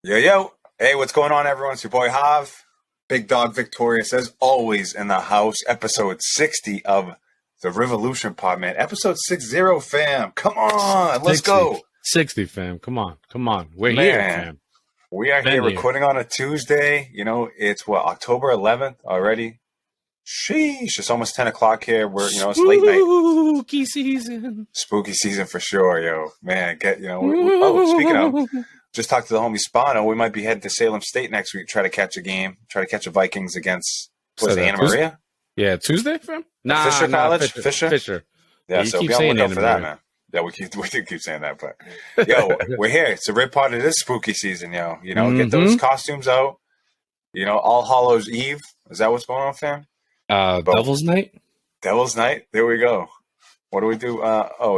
Yo, yo. Hey, what's going on, everyone? It's your boy Hav. Big Dog Victorious, as always, in the house. Episode 60 of the Revolution Pod, man. Episode 60, fam. Come on. Let's go. 60, fam. Come on. We're here, fam. We are here recording on a Tuesday. You know, it's October 11th already. Sheesh. It's almost 10 o'clock here. It's late night. Spooky season. Spooky season for sure, yo. Man, speaking of, just talked to the homie Spano. We might be heading to Salem State next week, try to catch a Vikings against, Anna Maria? Yeah, Tuesday, fam? Fisher College? Fisher. Yeah, so be on the lookout for that, man. Yeah, we do keep saying that, but yo, we're here. It's a Rip Pod. It is spooky season, yo. You know, get those costumes out. You know, All Hallows Eve. Is that what's going on, fam? Devil's Night? Devil's Night? There we go. What do we do?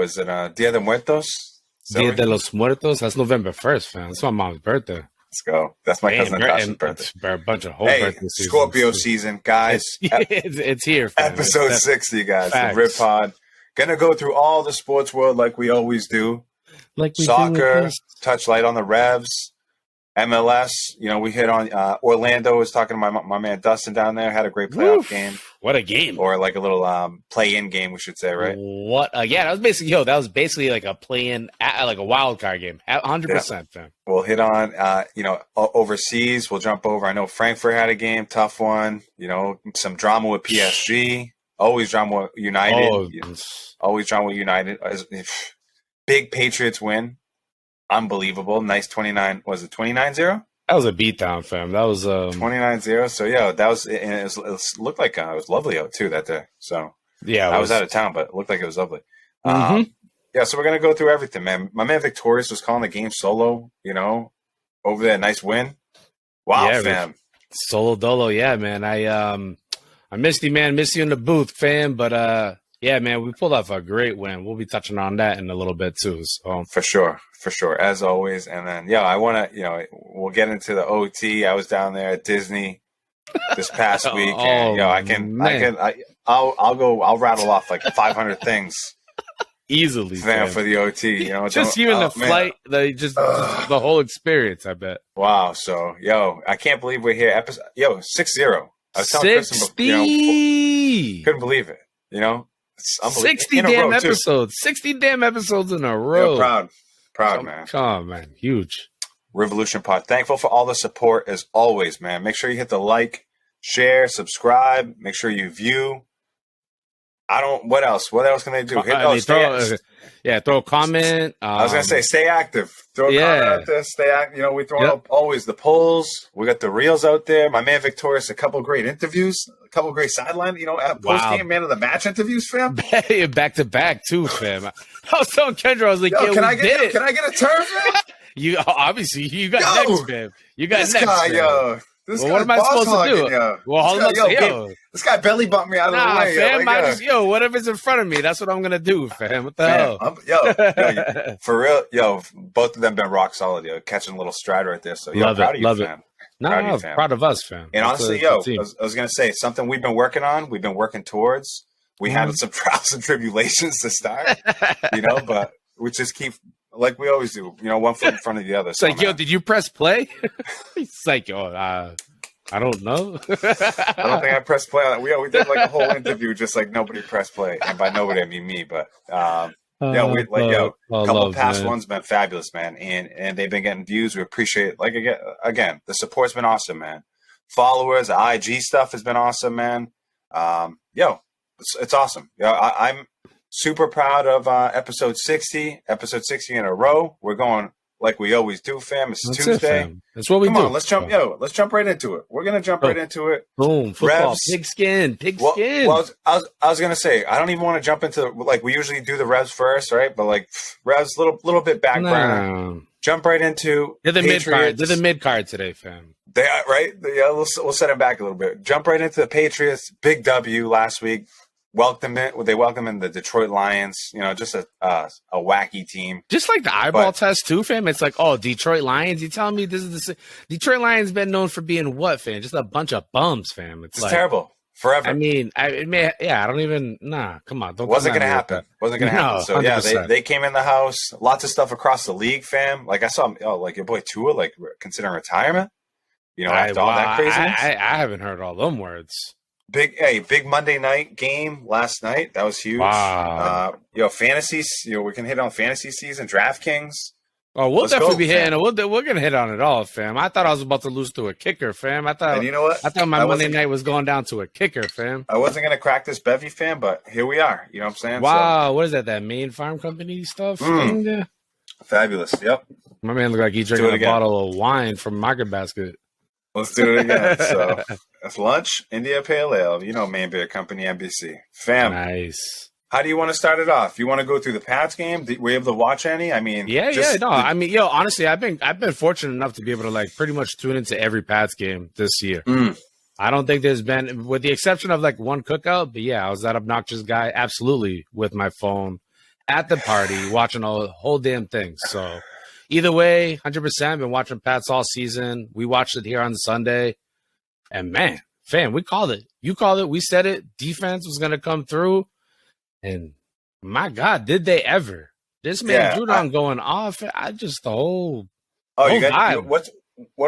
Is it Dia de Muertos? Dia de los Muertos? That's November 1st, fam. That's my mom's birthday. Let's go. That's my cousin Tasha's birthday. A bunch of whole birthday seasons. Scorpio season, guys. It's here, fam. Episode 60, guys. Facts. The Rip Pod. Gonna go through all the sports world like we always do. Soccer, touch light on the Revs, MLS. You know, we hit on Orlando. Was talking to my man Dustin down there. Had a great playoff game. What a game! Or like a little play-in game, we should say, right? That was basically like a play-in, like a wild card game. 100%, fam. We'll hit on overseas. We'll jump over. I know Frankfurt had a game, tough one. You know, some drama with PSG. Always drama with United. Always drama with United. Big Patriots win. Unbelievable. Nice 29. Was it 29-0? That was a beatdown, fam. That was 29-0. So yeah, that was. And it looked like it was lovely out too that day. So yeah, I was out of town, but it looked like it was lovely. Yeah, so we're gonna go through everything, man. My man Victorious was calling the game solo. You know, over there, nice win. Wow, yeah, fam. Solo dolo, yeah, man. I missed you, man. Miss you in the booth, fam. But yeah, man, we pulled off a great win. We'll be touching on that in a little bit too. So for sure, as always. And then I want to, we'll get into the OT. I was down there at Disney this past week, and I'll rattle off like 500 things easily, fam, for the OT. You know, just even the flight, just the whole experience. I bet. Wow. So, I can't believe we're here. 60. I was telling Kristen, couldn't believe it. You know, it's 60 damn episodes. 60 damn episodes in a row. Proud, man. Come on, man. Huge. Revolution Pod. Thankful for all the support as always, man. Make sure you hit the like, share, subscribe. Make sure you view. What else? What else can they do? Throw a comment. I was going to say, stay active. Throw a comment out there. Stay active. You know, we throw up always the polls. We got the reels out there. My man Victorious, a couple great interviews, a couple great sideline, post-game man of the match interviews, fam. Back to back, too, fam. I was telling Kendra, I was like, can I get a turn, fam? You got next, fam. You got this next, guy, fam. What am I supposed to do? Yo. Well, this guy belly bumped me out of the way. Fam, whatever's in front of me, that's what I'm gonna do, fam. What the hell? For real, both of them been rock solid, catching a little stride right there. So, proud of you, fam. Proud of us, fam. And honestly, I was gonna say something we've been working on. We've been working towards. We had some trials and tribulations to start, but we just keep. Like we always do, one foot in front of the other. It's like, did you press play? It's like, I don't know. I don't think I pressed play on that. We did like a whole interview, just like nobody pressed play. And by nobody, I mean me. But, a couple past ones been fabulous, man. And they've been getting views. We appreciate it. Like, again, the support's been awesome, man. Followers, the IG stuff has been awesome, man. It's awesome. I'm super proud of episode 60 in a row. We're going like we always do, fam. It's Tuesday. That's what we do. Come on, let's jump right into it. We're gonna jump right into it. Boom, football, pigskin. Well, I was gonna say I don't even want to jump into like we usually do the Revs first, right? But like Revs, little bit background. Jump right into. They're the mid card. They're the mid card today, fam. They are right. Yeah, we'll set them back a little bit. Jump right into the Patriots. Big W last week. They welcome in the Detroit Lions, just a wacky team. Just like the eyeball test too, fam. It's like, Detroit Lions. You telling me this is Detroit Lions been known for being what, fam? Just a bunch of bums, fam. It's like, terrible. forever. I mean, I don't even. Nah, come on, don't. Wasn't gonna happen. Wasn't gonna happen. So 100%. yeah, they came in the house. Lots of stuff across the league, fam. Like I saw, like your boy Tua, like considering retirement. After all that craziness. I haven't heard all them words. Big Monday night game last night. That was huge. Wow. Fantasies. We can hit on fantasy season, DraftKings. Oh, we'll definitely be hitting it. We're gonna hit on it all, fam. I thought I was about to lose to a kicker, fam. And you know what? I thought my Monday night was going down to a kicker, fam. I wasn't gonna crack this bevy, fam, but here we are. You know what I'm saying? Wow, what is that? That Maine Farm Company stuff? Fabulous. Yep. My man looked like he's drinking a bottle of wine from Market Basket. Let's do it again. So that's lunch, India Pale Ale. Maine Beer Company, NBC. Fam. Nice. How do you want to start it off? You want to go through the Pats game? Were you able to watch any? I mean, honestly, I've been fortunate enough to be able to like pretty much tune into every Pats game this year. I don't think there's been, with the exception of like one cookout, but yeah, I was that obnoxious guy, absolutely, with my phone at the party watching a whole damn thing. So either way, 100%. Been watching Pats all season. We watched it here on Sunday, and man, fam, we called it. You called it. We said it. Defense was gonna come through. And my God, did they ever? This man Judon going off. What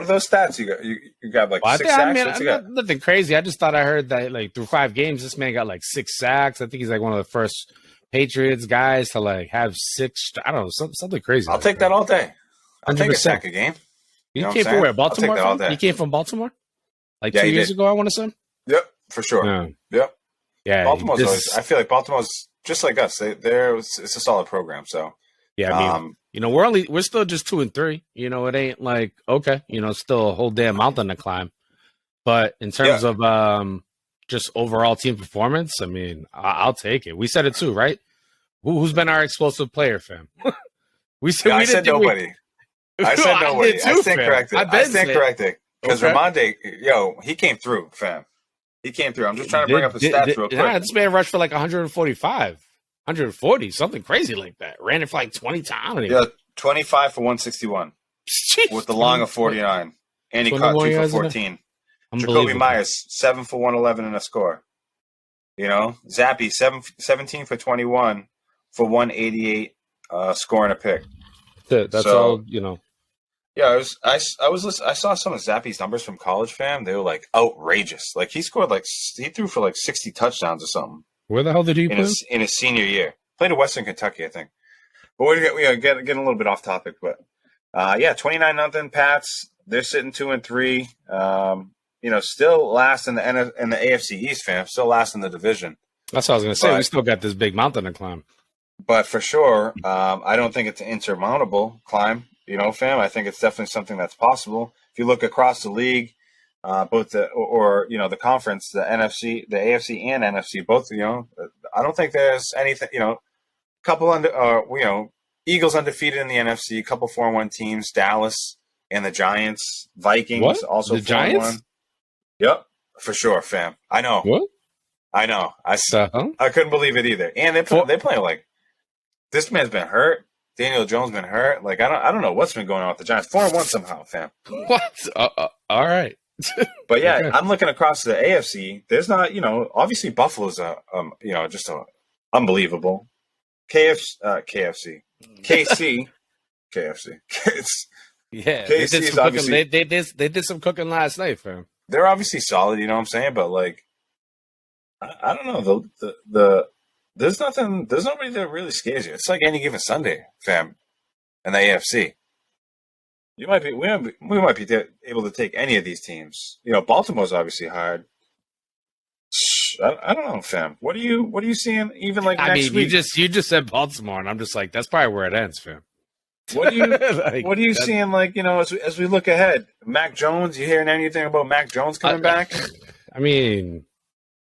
are those stats you got? You got like 6 sacks? Nothing crazy. I just thought I heard that like through 5 games, this man got like 6 sacks. I think he's like one of the first Patriots guys to like have 6. I don't know, something crazy. I'll take that all day. I'll take a sack a game. He came from where? Baltimore? He came from Baltimore? Like 2 years ago, I want to say? Yep, for sure. Yeah. Yep. Yeah, Baltimore's always, I feel like Baltimore's just like us. It's a solid program. So yeah, I mean, we're still just 2 and 3. It ain't like okay, still a whole damn mountain to climb. But in terms of just overall team performance, I mean, I'll take it. We said it too, right? Who's been our explosive player, fam? I said nobody. I stand corrected. Because Ramonde, he came through, fam. He came through. I'm just trying to bring up the stats real quick. This man rushed for like 145, 140, something crazy like that. Ran it for like 20 times. Yeah, 25 for 161 with the long of 49. And he caught 2 for 14. Jacoby Myers, 7 for 111 in a score. Zappy, 17 for 21 for 188 scoring a pick. That's all, Yeah, I saw some of Zappy's numbers from college, fam. They were like outrageous. Like he threw for like 60 touchdowns or something. Where the hell did he play? In his senior year? Played at Western Kentucky, I think. But we're getting a little bit off topic, but 29-0 Pats. They're sitting 2 and 3. Still last in the AFC East, fam. Still last in the division. That's what I was gonna say. We still got this big mountain to climb. But for sure, I don't think it's an insurmountable climb. Fam, I think it's definitely something that's possible. If you look across the league, both the conference, the NFC, the AFC and NFC, both, I don't think there's anything, Eagles undefeated in the NFC, a couple 4-1 teams, Dallas and the Giants, Vikings also 4-1. Yep, for sure, fam. I know. What? I know. I couldn't believe it either. And they play like this man's been hurt. Daniel Jones been hurt. Like I don't know what's been going on with the Giants. 4-1 somehow, fam. What? All right. But yeah, okay. I'm looking across the AFC. There's not, obviously Buffalo's just unbelievable. KFC. Yeah, KFC they did some cooking last night, fam. They're obviously solid, you know what I'm saying? But like, I don't know the. There's nobody that really scares you. It's like any given Sunday, fam, in the AFC. We might be able to take any of these teams. Baltimore's obviously hard. I don't know, fam. What are you seeing? Even like next week? You just said Baltimore, and I'm just like, that's probably where it ends, fam. What are you seeing? Like as we look ahead, Mac Jones. You hearing anything about Mac Jones coming back? I mean,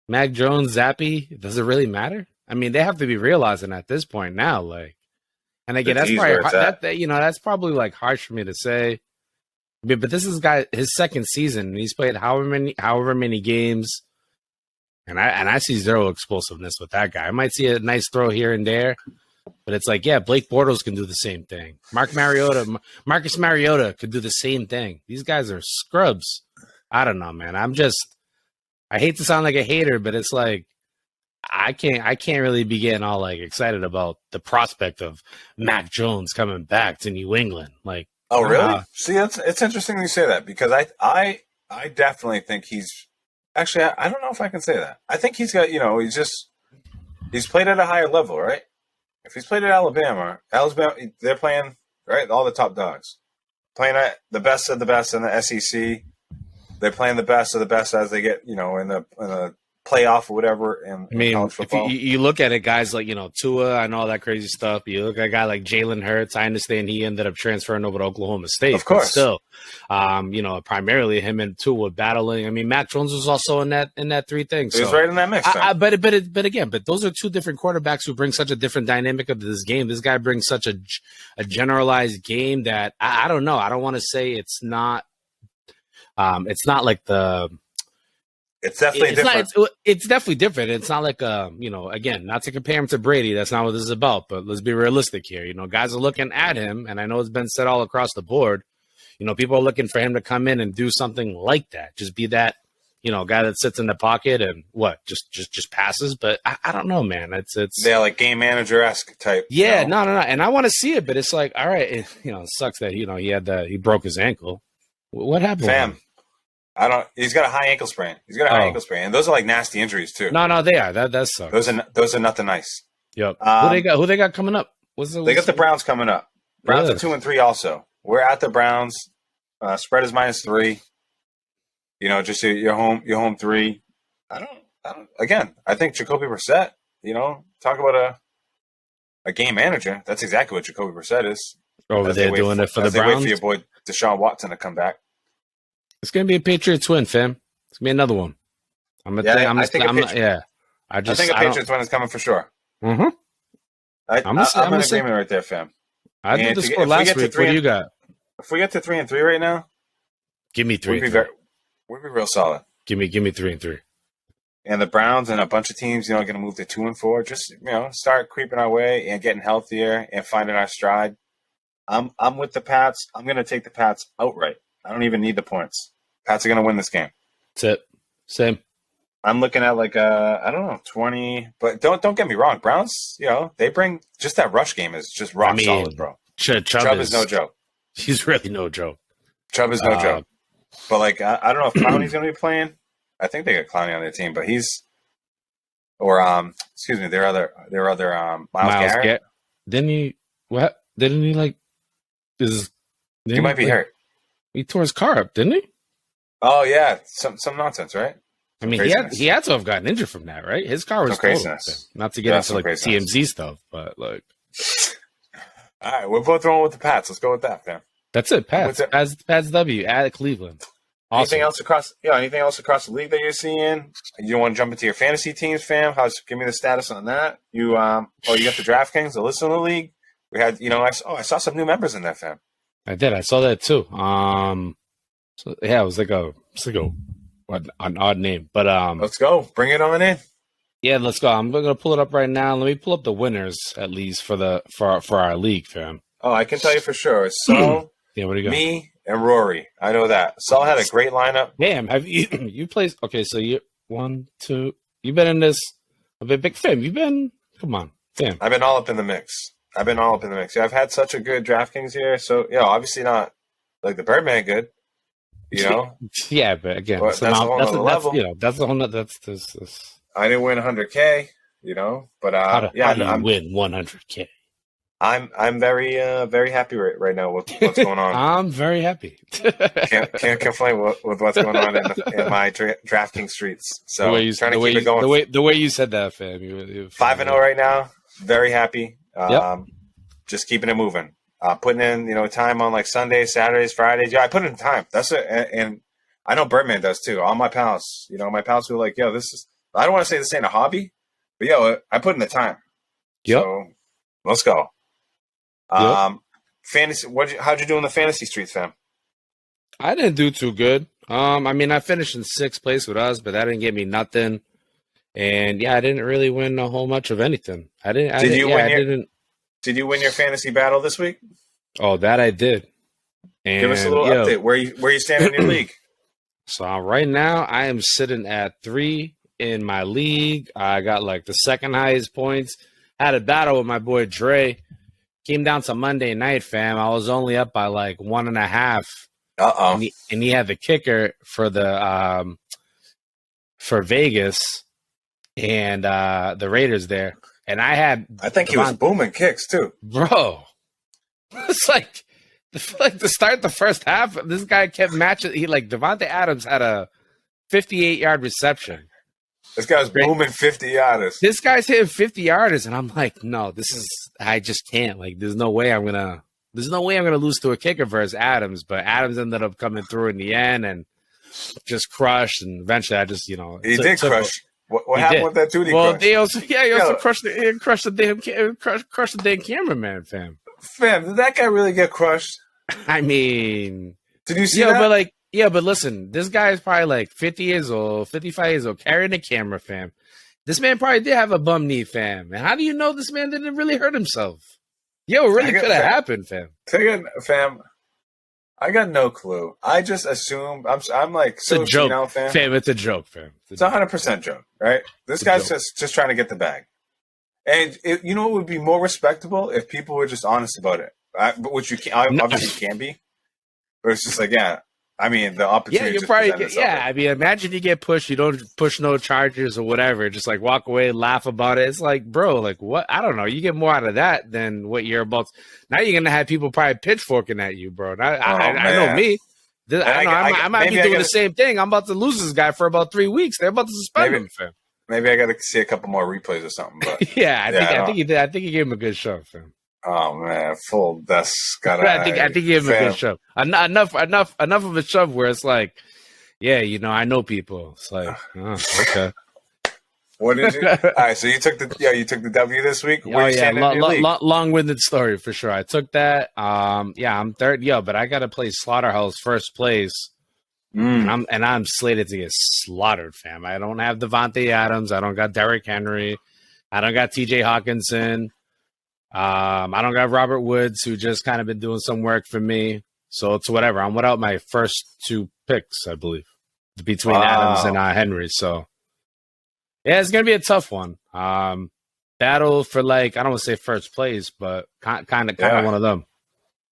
Mac Jones, Zappy. Does it really matter? I mean, they have to be realizing at this point now, like, and again, that's probably like harsh for me to say, but this is his second season, and he's played however many games, and I see zero explosiveness with that guy. I might see a nice throw here and there, but it's like, yeah, Blake Bortles can do the same thing. Marcus Mariota could do the same thing. These guys are scrubs. I don't know, man. I hate to sound like a hater, but it's like I can't really be getting all like excited about the prospect of Mac Jones coming back to New England. Like, oh really? See, it's interesting you say that because I definitely think he's actually I don't know if I can say that. I think he's got he's played at a higher level, right? If he's played at Alabama, they're playing right all the top dogs, playing at the best of the best in the SEC. They're playing the best of the best as they get, in the playoff or whatever in college football. If you look at it, guys like, Tua and all that crazy stuff, you look at a guy like Jalen Hurts. I understand he ended up transferring over to Oklahoma State. Of course. Still, primarily him and Tua battling. I mean, Mac Jones was also in that three things. He was right in that mix. But those are two different quarterbacks who bring such a different dynamic of this game. This guy brings such a generalized game that I don't know. I don't want to say it's not like the. It's definitely different. It's definitely different. It's not like again, not to compare him to Brady. That's not what this is about. But let's be realistic here. Guys are looking at him, and I know it's been said all across the board. People are looking for him to come in and do something like that. Just be that, guy that sits in the pocket and just passes. But I don't know, man. It's like game manager-esque type. Yeah, no. And I want to see it, but it's like, all right, it sucks that he broke his ankle. What happened? Fam. He's got a high ankle sprain. Ankle sprain, and those are like nasty injuries too. No, they are. That sucks. Those are nothing nice. Yep. Who they got coming up? They got the Browns coming up. Browns are 2-3 also. We're at the Browns. Spread is -3. Just your home 3. I don't. Again, I think Jacoby Brissett. Talk about a game manager. That's exactly what Jacoby Brissett is. Over there doing it for the Browns. They wait for your boy Deshaun Watson to come back. It's gonna be a Patriots win, fam. It's gonna be another one. I think a Patriots win is coming for sure. Mm-hmm. I'm in agreement right there, fam. I did the score last week. What do you got? If we get to 3-3 right now, give me 3. We'd be real solid. Give me 3-3. And the Browns and a bunch of teams, going to move to 2-4. Just start creeping our way and getting healthier and finding our stride. I'm with the Pats. I'm going to take the Pats outright. I don't even need the points. Pats are going to win this game. That's it. Same. I'm looking at like I don't know, 20. But don't get me wrong. Browns, they bring just that rush game is just rock solid, bro. Chubb is no joke. He's really no joke. Chubb is no joke. But like I don't know if Clowney's going to be playing. I think they got Clowney on their team, but their other Myles Garrett. Didn't he? What? Didn't he like? He might be hurt. He tore his car up, didn't he? Oh yeah, some nonsense, right? He had to have gotten injured from that, right? His car was craziness. Not to get into like TMZ stuff, but like. All right, we're both rolling with the Pats. Let's go with that, fam. That's it, Pats. Pats W at Cleveland. Awesome. Anything else across the league that you're seeing? You want to jump into your fantasy teams, fam? Give me the status on that. You got the DraftKings, the list of the league. We had, I saw some new members in there, fam. I did. I saw that too. It was like an odd name, but let's go. Bring it on in. Yeah, let's go. I'm gonna pull it up right now. Let me pull up the winners at least for our league, fam. Oh, I can tell you for sure. So yeah, what do you got? Me and Rory. I know that. Saul had a great lineup. Damn, have you played? Okay, so you 1, 2. You've been in this. I've been big fam. You've been. Come on, fam. I've been all up in the mix. Yeah, I've had such a good DraftKings here. So, obviously not like the Birdman good, Yeah, but again, that's a whole other level. That's the whole. That's this. I didn't win 100K, but how do you win 100K? I'm very very happy right now with what's going on. I'm very happy. can't complain with what's going on in my DraftKings streets. So trying to keep it going. The way you said that, fam. 5-0 right now. Very happy. Just keeping it moving. Putting in, time on like Sundays, Saturdays, Fridays. Yeah, I put in time. That's it. And I know Birdman does too. All my pals, my pals who are like, this is, I don't want to say this ain't a hobby, but I put in the time. Yep. So let's go. Fantasy. How'd you do in the fantasy streets, fam? I didn't do too good. I finished in 6th place with us, but that didn't get me nothing. And I didn't really win a whole much of anything. Did you win your fantasy battle this week? Oh, that I did. And give us a little update. Where you stand in your league? So right now I am sitting at 3 in my league. I got like the second highest points. Had a battle with my boy Dre. Came down to Monday night, fam. I was only up by like 1.5. And he had the kicker for the for Vegas and the Raiders there. And I think he was booming kicks too. Bro. It's like to start the first half, this guy kept matching. Devontae Adams had a 58-yard reception. This guy's booming 50-yarders. This guy's hitting 50-yarders, and I'm like, no, I just can't. Like, there's no way I'm gonna lose to a kicker versus Adams. But Adams ended up coming through in the end and just crushed. And eventually, I just, he did crush. What happened with that dude? Well, he also crushed the damn cameraman, fam. Fam, did that guy really get crushed? I mean, did you see that? But listen, this guy is probably like 50 years old, 55 years old, carrying a camera, fam. This man probably did have a bum knee, fam. And how do you know this man didn't really hurt himself? It really could have happened, fam. Fam, I got no clue. I just assumed I'm like it's a joke, now, fam. Fam, it's a joke, fam. It's 100% joke, right? This guy's just trying to get the bag. And you know what would be more respectable if people were just honest about it, which you obviously can be. But it's just like, I mean, the opportunity. Yeah, you probably I mean, imagine you get pushed, you don't push no charges or whatever, just like walk away, laugh about it. It's like, bro, like what? I don't know. You get more out of that than what you're about. Now you're gonna have people probably pitchforking at you, bro. I know me. I might be doing the same thing. I'm about to lose this guy for about 3 weeks. They're about to suspend him, fam. Maybe I got to see a couple more replays or something. But I think he did. I think he gave him a good show, fam. Oh man, that's got. I think he gave him a good shove. Enough of a shove where it's like, I know people. It's like, okay. What did you? All right, so you took the W this week. Long-winded story for sure. I took that. I'm third. But I got to play Slaughterhouse first place. And I'm slated to get slaughtered, fam. I don't have Devontae Adams. I don't got Derrick Henry. I don't got TJ Hawkinson. I don't got Robert Woods, who just kind of been doing some work for me. So it's whatever. I'm without my first 2 picks, I believe, between Adams and Henry. So yeah, it's gonna be a tough one. Battle for I don't want to say first place, but kind of one of them.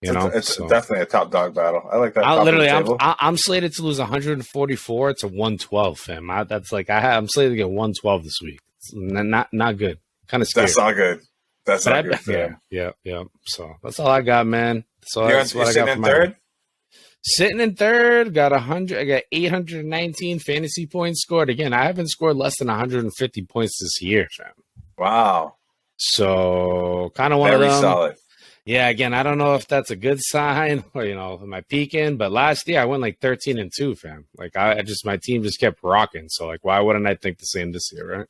It's definitely a top dog battle. I like that. I'm slated to lose 144 to 112, fam. I'm slated to get 112 this week. It's not good. Kind of scary. That's not good. That's not good. Fam. Yeah. So that's all I got, man. So you're sitting in third. Sitting in third, got 100. I got 819 fantasy points scored. Again, I haven't scored less than 150 points this year, fam. Wow. So kind of one of them. Very solid. Yeah, again, I don't know if that's a good sign or, am I peaking? But last year I went 13-2, fam. My team just kept rocking. So why wouldn't I think the same this year, right?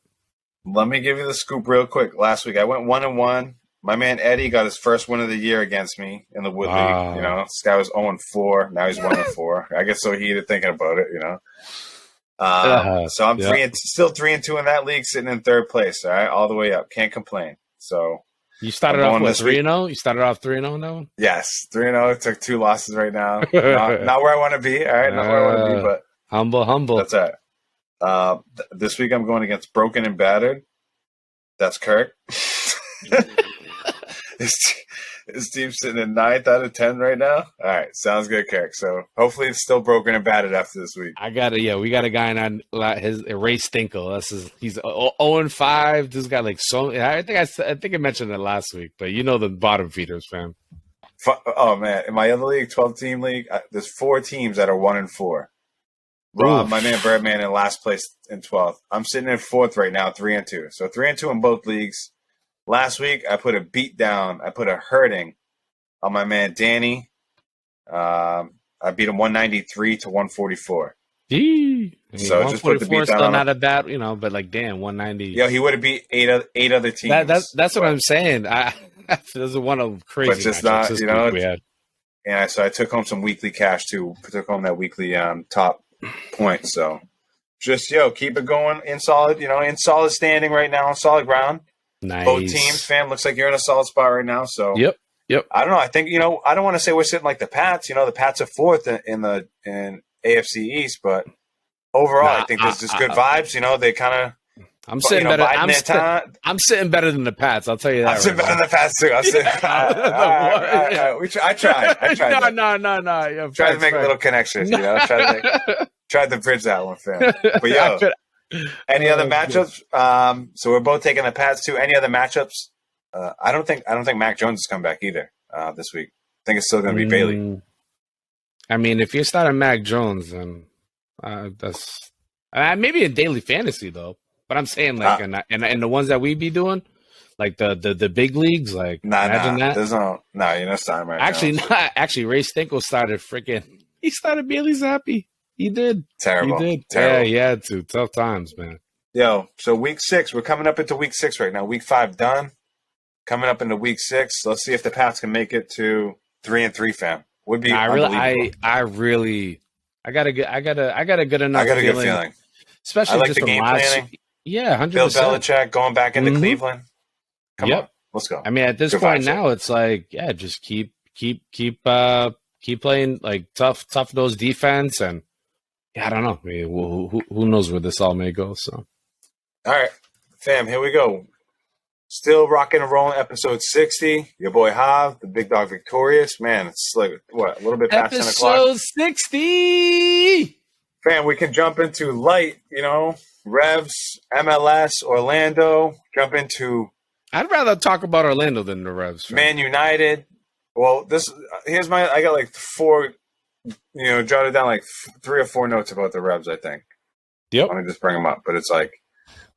Let me give you the scoop real quick. Last week I went 1-1. My man Eddie got his first win of the year against me in the Wood League. This guy was 0-4. Now he's 1-4. I get so heated thinking about it, So I'm still 3-2 in that league, sitting in third place. All right, all the way up. Can't complain. So. You started off with 3-0? You started off 3-0 now? Yes, 3-0. Took 2 losses right now. Not where I want to be. All right, not where I want to be, but humble. That's it. This week I'm going against Broken and Battered. That's Kirk. His team's sitting at 9th out of 10 right now. All right, sounds good, Kirk. So hopefully it's still broken and battered after this week. We got a guy on his Ray Stinkle. He's 0-5. This guy I think I mentioned it last week, but the bottom feeders, fam. Oh man, in my other league, 12-team league, there's 4 teams that are 1-4. Rob, my man Birdman in last place in 12th. I'm sitting in 4th right now, 3-2. So 3-2 in both leagues. Last week, I put a beat down. I put a hurting on my man Danny. I beat him 193 to 144. So just put the beat down. Still not a bad, but damn, 190. Yeah, he would have beat eight other teams. That's what I'm saying. This is one of crazy. But just not, we had. And so I took home some weekly cash too. Took home that weekly top point. So just keep it going in solid. In solid standing right now, on solid ground. Nice. Both teams, fam. Looks like you're in a solid spot right now. So yep. I don't know. I think I don't want to say we're sitting like the Pats. The Pats are 4th in AFC East, but overall, I think there's just good vibes. You know, they kind of. I'm sitting better. I'm sitting better than the Pats. I'll tell you that. I'm sitting better than the Pats too. I'm sitting. I tried. No. Yeah, tried to make a little connection. You know, tried to bridge that one, fam. But yo, any other matchups? So we're both taking the Pats too. Any other matchups? I don't think Mac Jones has come back either this week. I think it's still going to be Bailey. I mean, if you're starting Mac Jones, then that's maybe in daily fantasy though. But I'm saying like in the ones that we be doing, like the big leagues, like imagine that. There's you're not starting Mac Jones. Actually, Ray Stinkle started he started Bailey Zappi. He did. Terrible. He did. Terrible. Yeah, he had to. Tough times, man. Yo, so week 6, we're coming up into week 6 right now. Week 5 done. Coming up into week 6. Let's see if the Pats can make it to 3-3, fam. Would be unbelievable. I got a good enough. I got a good feeling. Especially I like just the game planning. Yeah, 100%. Bill Belichick going back into Cleveland. Come on, let's go. I mean, at this point now, it's like, just keep playing like tough nose defense, and I don't know. I mean, who knows where this all may go? So, all right, fam, here we go. Still rocking and rolling. Episode 60. Your boy Hav, the big dog, victorious. Man, it's like a little bit past 10 o'clock. Episode 60. Fam, we can jump into light. Revs, MLS, Orlando. Jump into. I'd rather talk about Orlando than the Revs. Man United. Well, here's I got like 4, jotted down like 3 or 4 notes about the Revs, I think. Yep. Let me just bring them up. But it's like,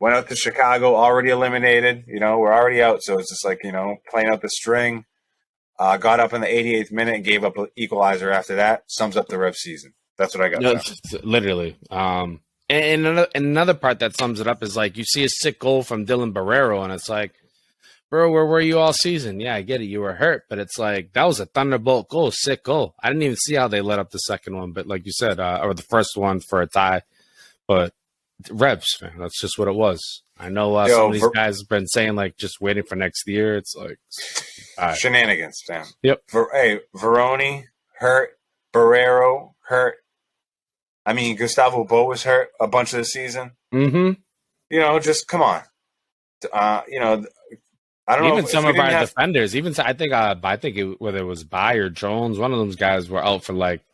went out to Chicago, already eliminated. We're already out. So it's just like, playing out the string. Got up in the 88th minute and gave up an equalizer after that. Sums up the Revs season. That's what I got. No, literally. And another part that sums it up is like you see a sick goal from Dylan Barrero, and it's like, bro, where were you all season? Yeah, I get it. You were hurt, but it's like that was a thunderbolt goal, sick goal. I didn't even see how they let up the second one, but like you said, or the first one for a tie. But Revs, man, that's just what it was. I know some of these guys have been saying like just waiting for next year. It's like shenanigans, fam. Yep. Veroni hurt, Barrero hurt. I mean, Gustavo Bo was hurt a bunch of the season. Mm-hmm. Just come on. I don't know. Even some of our defenders, whether it was Bai or Jones, one of those guys were out for like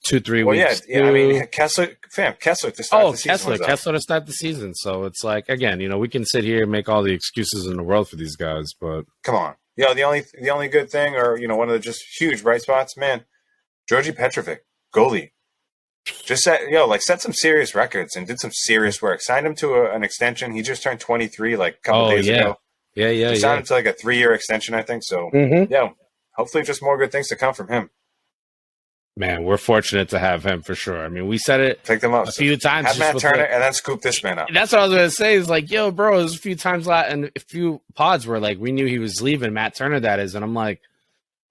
2-3 weeks. Yeah. I mean, Kessler to start the season. Kessler to start the season. So it's like, again, we can sit here and make all the excuses in the world for these guys, but come on. The only good thing, or one of the just huge bright spots, man, Georgi Petrovic, goalie. Just set some serious records and did some serious work. Signed him to an extension. He just turned 23 like a couple days ago. Yeah. Signed him to like a 3-year extension, I think. So, hopefully just more good things to come from him. Man, we're fortunate to have him for sure. I mean, we said it picked him up a few times. Have Matt Turner and then scoop this man up. That's what I was going to say. Is like, yo, bro, there's a few times and a few pods where like we knew he was leaving, Matt Turner, that is. And I'm like,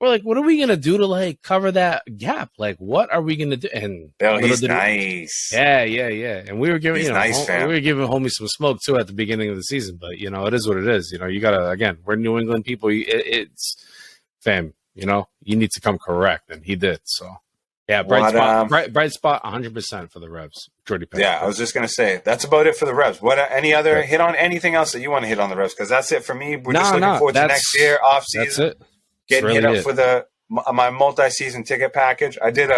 we're like, what are we going to do to like cover that gap? Like, what are we going to do? And he's nice. Yeah. And we were giving, we were giving homie some smoke too at the beginning of the season, but it is what it is. You got to, again, we're New England people. It's fam, you need to come correct. And he did. So yeah, bright spot 100% for the Revs. Jordy Petty. Yeah, I was just going to say, that's about it for the Revs. What, any other hit on anything else that you want to hit on the Revs? Because that's it for me. We're just looking forward to next year, off season. That's it. Getting hit up for my multi-season ticket package. I did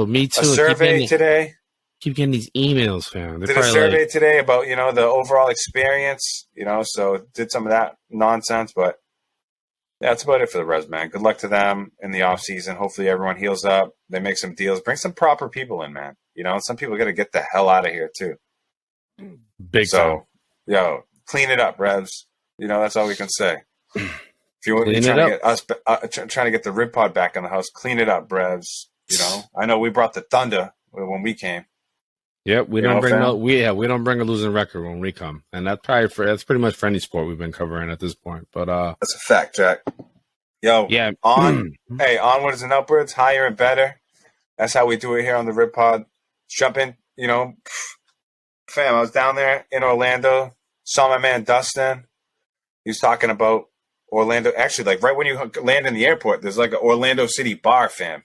me too. A survey today. Keep getting these emails, fam. Did a survey today about the overall experience. So did some of that nonsense, but that's about it for the Revs, man. Good luck to them in the off season. Hopefully everyone heals up. They make some deals. Bring some proper people in, man. Some people got to get the hell out of here too. Big time. Clean it up, Revs. That's all we can say. If you're trying to get the Rib Pod back in the house, clean it up, Revs. I know we brought the Thunder when we came. Yep, we don't bring a losing record when we come, and that's pretty much for any sport we've been covering at this point. But that's a fact, Jack. Onwards and upwards, higher and better. That's how we do it here on the Rib Pod. Jump in, fam. I was down there in Orlando, saw my man Dustin. He was talking about Orlando. Actually, like right when you land in the airport, there's like an Orlando City bar, fam.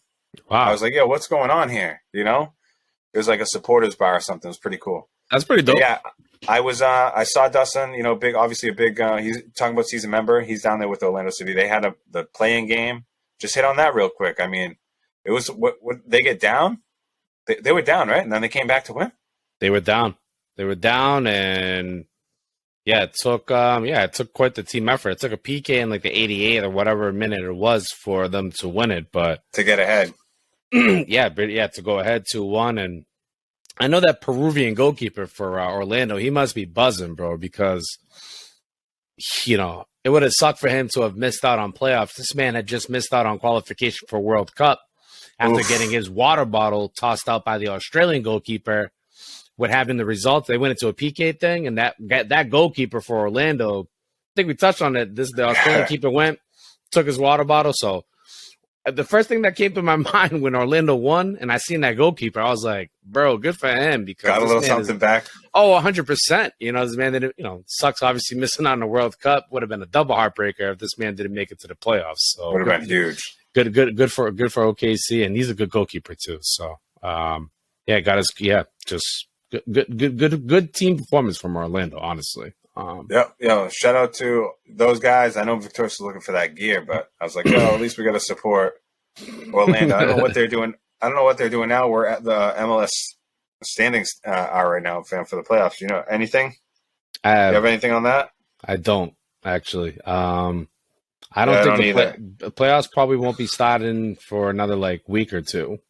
Wow. I was like, yo, what's going on here? It was like a supporters bar or something. It was pretty cool. That's pretty dope. Yeah, I saw Dustin. You know, obviously a big. He's talking about season member. He's down there with Orlando City. They had the playing game. Just hit on that real quick. I mean, it was what they get down. They were down, right? And then they came back to win. They were down. And it took quite the team effort. It took a PK in like the 88th or whatever minute it was for them to win it, but to get ahead. to go ahead 2-1. And I know that Peruvian goalkeeper for Orlando, he must be buzzing, bro, because it would have sucked for him to have missed out on playoffs. This man had just missed out on qualification for World Cup after getting his water bottle tossed out by the Australian goalkeeper. What happened? The results, they went into a PK thing, and that goalkeeper for Orlando, I think we touched on it. The Australian keeper went, took his water bottle. So the first thing that came to my mind when Orlando won, and I seen that goalkeeper, I was like, bro, good for him, because got a little something back. Oh, 100%. This man didn't. Sucks obviously missing out on the World Cup. Would have been a double heartbreaker if this man didn't make it to the playoffs. So would have been huge. Good for OKC, and he's a good goalkeeper too. So just. Good team performance from Orlando, honestly. Shout out to those guys. I know Victoria's looking for that gear, but I was like, at least we got to support Orlando. I don't know what they're doing. I don't know what they're doing now. We're at the MLS standings are right now, fam, for the playoffs. You know anything? You have anything on that? I don't actually. I don't think the playoffs probably won't be starting for another like week or two.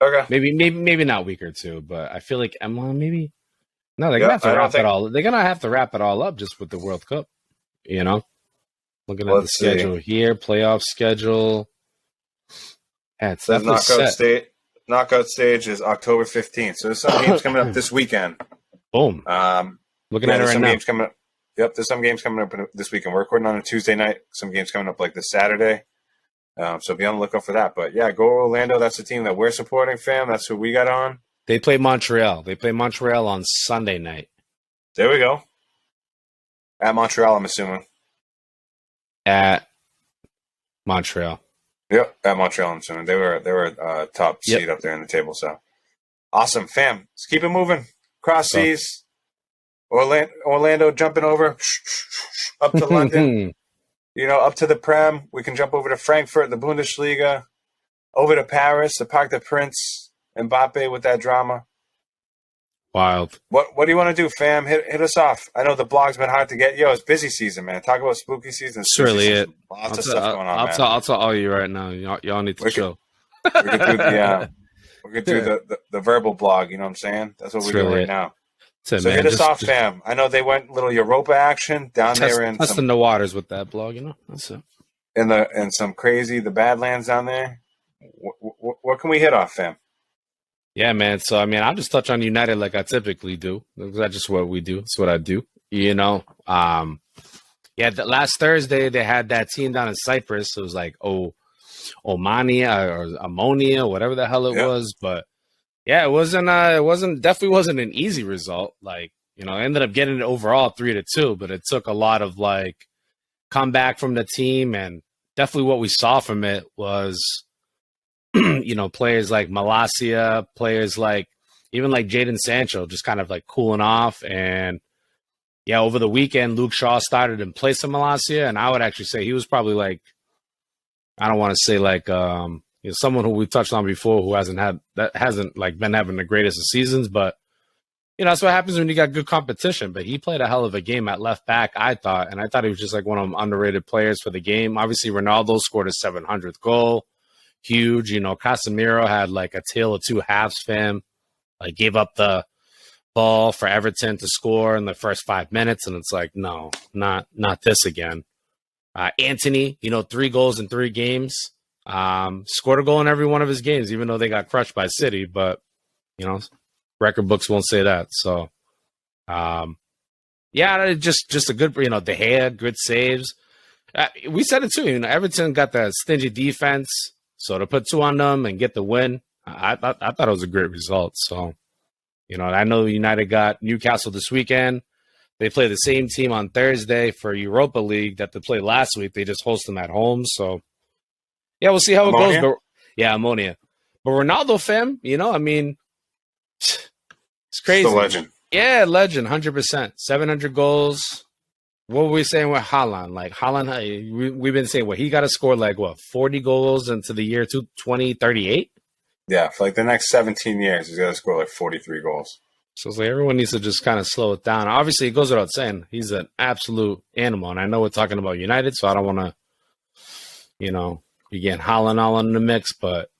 Okay. Maybe not a week or two, but I feel like maybe no, they're gonna have to wrap it all. They're gonna have to wrap it all up just with the World Cup. Looking at the schedule here, playoff schedule. Yeah, it's definitely knockout stage is October 15th. So there's some games coming up this weekend. Boom. Looking at it right now. Games coming up. Yep, there's some games coming up this weekend. We're recording on a Tuesday night. Some games coming up like this Saturday. So be on the lookout for that. But yeah, go Orlando. That's the team that we're supporting, fam. That's who we got on. They play Montreal. They play Montreal on Sunday night. There we go. At Montreal, I'm assuming. At Montreal. Yep, at Montreal, I'm assuming. They were top seed up there in the table. So awesome, fam. Let's keep it moving. Cross seas. Orlando jumping over up to London. Up to the Prem. We can jump over to Frankfurt, the Bundesliga, over to Paris, the Parc des Princes, Mbappe with that drama. Wild. What do you want to do, fam? Hit us off. I know the blog's been hard to get. It's busy season, man. Talk about spooky season. It's really it. Lots of stuff going on, man. I'll tell all you right now. Y'all need to chill. We could do the verbal blog. You know what I'm saying? That's what we're doing right now. So hit us off, fam. I know they went little Europa action down there in testing the waters with that blog, That's it. In some crazy the Badlands down there. What can we hit off, fam? Yeah, man. So I'll just touch on United like I typically do. That's just what we do. It's what I do. The last Thursday they had that team down in Cyprus. It was like Omania or Ammonia, whatever the hell it was, but. Yeah, it definitely wasn't an easy result. Like, I ended up getting it overall 3-2, but it took a lot of like comeback from the team, and definitely what we saw from it was, players like Malacia, players like even like Jadon Sancho just kind of like cooling off. And over the weekend, Luke Shaw started in place of Malacia, and I would actually say he was probably like, I don't want to say like someone who we touched on before who hasn't been having the greatest of seasons, but that's what happens when you got good competition. But he played a hell of a game at left back, I thought, and I thought he was just like one of them underrated players for the game. Obviously, Ronaldo scored his 700th goal, huge. Casemiro had like a tale of two halves, fam. Like gave up the ball for Everton to score in the first 5 minutes, and it's like, no, not this again. Anthony, 3 goals in 3 games. Scored a goal in every one of his games, even though they got crushed by City. But record books won't say that. So, just a good. De Gea, good saves. We said it too. Everton got that stingy defense, so to put 2 on them and get the win, I thought it was a great result. So, I know United got Newcastle this weekend. They play the same team on Thursday for Europa League that they played last week. They just host them at home. So. Yeah, we'll see how it goes. But, Ammonia. But Ronaldo, fam, It's crazy. Still legend. Yeah, legend, 100%. 700 goals. What were we saying with Haaland? Like, Haaland, we've been saying, he got to score, 40 goals into the year 2038? Yeah, for like the next 17 years, he's got to score like 43 goals. So it's like everyone needs to just kind of slow it down. Obviously, it goes without saying, he's an absolute animal. And I know we're talking about United, so I don't want to, be getting Haaland all in the mix, but,